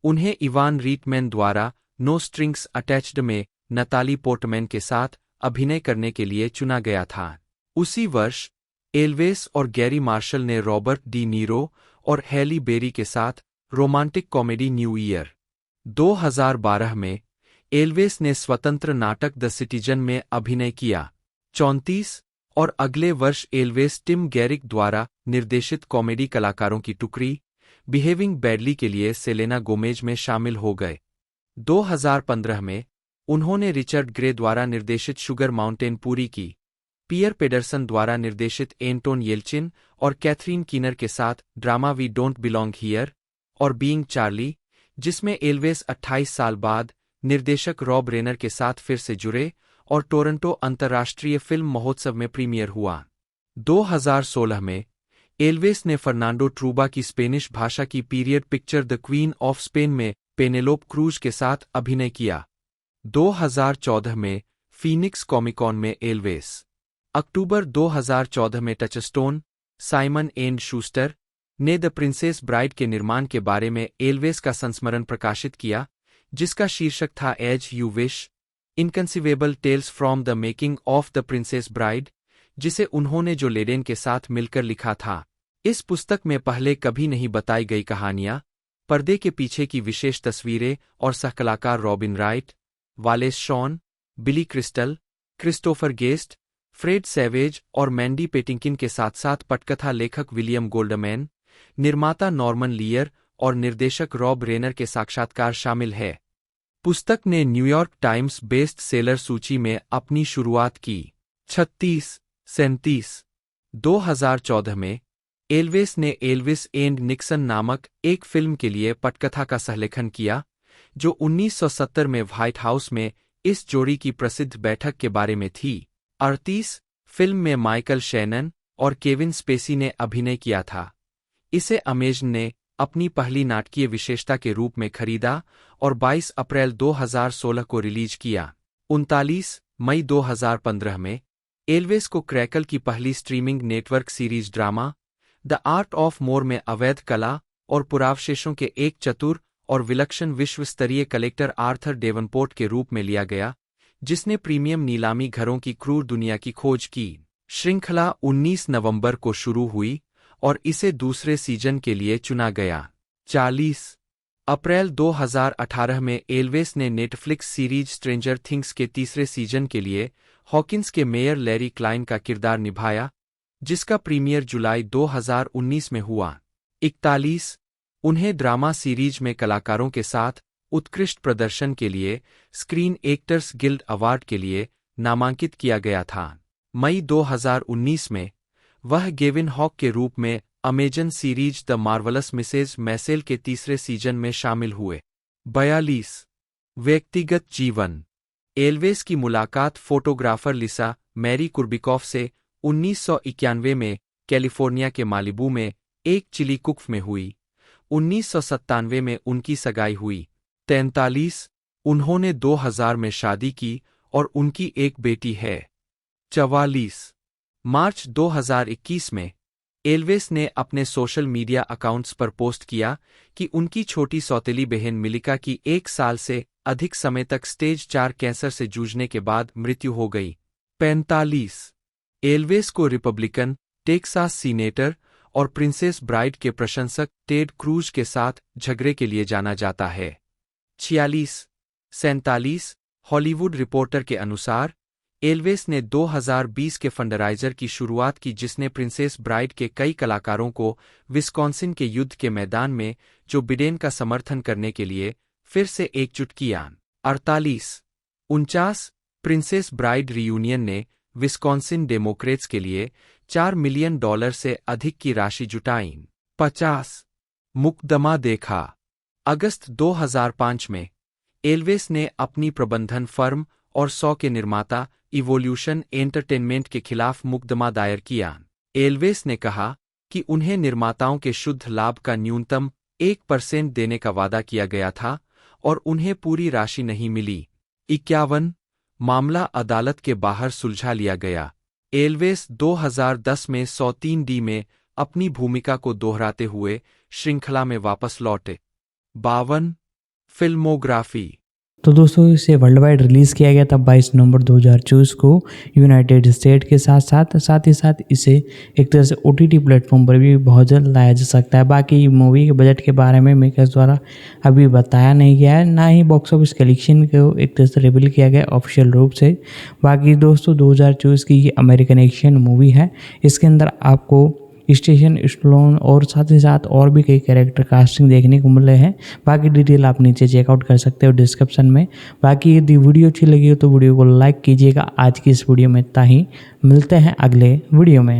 उन्हें इवान रीटमैन द्वारा नो स्ट्रिंग्स अटैच्ड में नताली पोर्टमैन के साथ अभिनय करने के लिए चुना गया था। उसी वर्ष एल्विस और गैरी मार्शल ने रॉबर्ट डी नीरो और हैली बेरी के साथ रोमांटिक कॉमेडी न्यू ईयर। 2012 में एल्विस ने स्वतंत्र नाटक द सिटीजन में अभिनय किया। 34 और अगले वर्ष एल्विस टिम गैरिक द्वारा निर्देशित कॉमेडी कलाकारों की टुकड़ी बिहेविंग बैडली के लिए सेलेना गोमेज में शामिल हो गए। 2015 में उन्होंने रिचर्ड ग्रे द्वारा निर्देशित शुगर माउंटेन पूरी की, पियर पेडरसन द्वारा निर्देशित एंटोन येल्चिन और कैथरीन कीनर के साथ drama We Don't Belong Here और बीइंग चार्ली, जिसमें एल्विस 28 साल बाद निर्देशक रॉब रेनर के साथ फिर से जुड़े और टोरंटो अंतर्राष्ट्रीय फिल्म महोत्सव में प्रीमियर हुआ। 2016 में एल्विस ने फर्नांडो ट्रूबा की स्पेनिश भाषा की period picture the queen of Spain में पेनेलोप क्रूज के साथ अभिनय किया। 2014 में फीनिक्स कॉमिकॉन में एल्विस। अक्टूबर 2014 में टचस्टोन साइमन एंड शूस्टर ने द प्रिंसेस ब्राइड के निर्माण के बारे में एल्विस का संस्मरण प्रकाशित किया, जिसका शीर्षक था As You Wish Inconceivable Tales from the Making of the Princess Bride, जिसे उन्होंने जो लेडेन के साथ मिलकर लिखा था। इस पुस्तक में पहले कभी नहीं बताई गई कहानियां, पर्दे के पीछे की विशेष तस्वीरें और सहकलाकार Robin Wright, Wallace Shawn, Billy Crystal, Christopher Guest, Fred Savage और मैंडी पेटिंकिन के साथ साथ पटकथा लेखक विलियम गोल्डमैन, निर्माता नॉर्मन लियर और निर्देशक रॉब रेनर के साक्षात्कार शामिल है। पुस्तक ने न्यूयॉर्क टाइम्स बेस्ट सेलर सूची में अपनी शुरुआत की। 37 2014 में एल्विस ने एल्विस एंड निक्सन नामक एक फिल्म के लिए पटकथा का सहलेखन किया, जो 1970 में व्हाइट हाउस में इस जोड़ी की प्रसिद्ध बैठक के बारे में थी। 38 फिल्म में माइकल शैनन और केविन स्पेसी ने अभिनय किया था। इसे अमेजन ने अपनी पहली नाटकीय विशेषता के रूप में खरीदा और 22 अप्रैल 2016 को रिलीज किया। 39 मई 2015 में एल्विस को क्रैकल की पहली streaming network series drama the art of more में अवैध कला और पुरावशेषों के एक चतुर और विलक्षण विश्व स्तरीय कलेक्टर आर्थर डेवनपोर्ट के रूप में लिया गया, जिसने प्रीमियम नीलामी घरों की क्रूर दुनिया की खोज की। श्रृंखला 19 नवंबर को शुरू हुई और इसे दूसरे सीजन के लिए चुना गया। 40 अप्रैल 2018 में एल्विस ने नेटफ्लिक्स सीरीज स्ट्रेंजर थिंग्स के तीसरे सीजन के लिए हॉकिंस के मेयर लैरी क्लाइन का किरदार निभाया, जिसका प्रीमियर जुलाई 2019 में हुआ। 41 उन्हें ड्रामा सीरीज में कलाकारों के साथ उत्कृष्ट प्रदर्शन के लिए स्क्रीन एक्टर्स गिल्ड अवार्ड के लिए नामांकित किया गया था। मई 2019 में वह गेविन हॉक के रूप में Amazon series The Marvelous Mrs Maisel के तीसरे सीजन में शामिल हुए। 42 व्यक्तिगत जीवन। एल्विस की मुलाकात फोटोग्राफर लिसा मैरी कुर्बिकॉफ से 1991 में कैलिफोर्निया के मालिबू में एक चिली कुक्फ में हुई। 1997 में उनकी सगाई हुई। 43 उन्होंने 2000 में शादी की और उनकी एक बेटी है। 44 मार्च 2021 में एल्विस ने अपने सोशल मीडिया अकाउंट्स पर पोस्ट किया कि उनकी छोटी सौतेली बहन मिलिका की 1 साल से अधिक समय तक स्टेज 4 कैंसर से जूझने के बाद मृत्यु हो गई। 45 एल्विस को रिपब्लिकन, टेक्सास सीनेटर और प्रिंसेस ब्राइड के प्रशंसक टेड क्रूज के साथ झगड़े के लिए जाना जाता है। 46 हॉलीवुड रिपोर्टर के अनुसार एल्विस ने 2020 के फंडराइजर की शुरुआत की जिसने प्रिंसेस ब्राइड के कई कलाकारों को विस्कॉन्सिन के युद्ध के मैदान में जो बिडेन का समर्थन करने के लिए फिर से एकजुट किया। 49 प्रिंसेस ब्राइड रियूनियन ने विस्कॉन्सिन डेमोक्रेट्स के लिए $4 मिलियन से अधिक की राशि जुटाई। 50 मुकदमा देखा। अगस्त 2005 में एल्विस ने अपनी प्रबंधन फर्म और 100 के निर्माता इवोल्यूशन एंटरटेनमेंट के खिलाफ मुकदमा दायर किया। एल्विस ने कहा कि उन्हें निर्माताओं के शुद्ध लाभ का न्यूनतम 1% देने का वादा किया गया था और उन्हें पूरी राशि नहीं मिली। 51 मामला अदालत के बाहर सुलझा लिया गया। एल्विस 2010 में 103D में अपनी भूमिका को दोहराते हुए श्रृंखला में वापस लौटे। 52 फिल्मोग्राफी। तो दोस्तों इसे वर्ल्ड वाइड रिलीज़ किया गया था 22 नवंबर 2024 को यूनाइटेड स्टेट के साथ ही साथ इसे एक तरह से OTT प्लेटफॉर्म पर भी बहुत जल्द लाया जा सकता है। बाकी मूवी के बजट के बारे में मेकर्स द्वारा अभी बताया नहीं गया है, ना ही बॉक्स ऑफिस कलेक्शन को एक तरह से रिवील किया गया ऑफिशियल रूप से। बाकी दोस्तों 2024 की ये अमेरिकन एक्शन मूवी है। इसके अंदर आपको स्टेशन स्टोन और साथ ही साथ और भी कई कैरेक्टर कास्टिंग देखने को मिले हैं। बाकी डिटेल आप नीचे चेकआउट कर सकते हो डिस्क्रिप्शन में। बाकी यदि वीडियो अच्छी लगी हो तो वीडियो को लाइक कीजिएगा। आज की इस वीडियो में इतना ही, मिलते हैं अगले वीडियो में।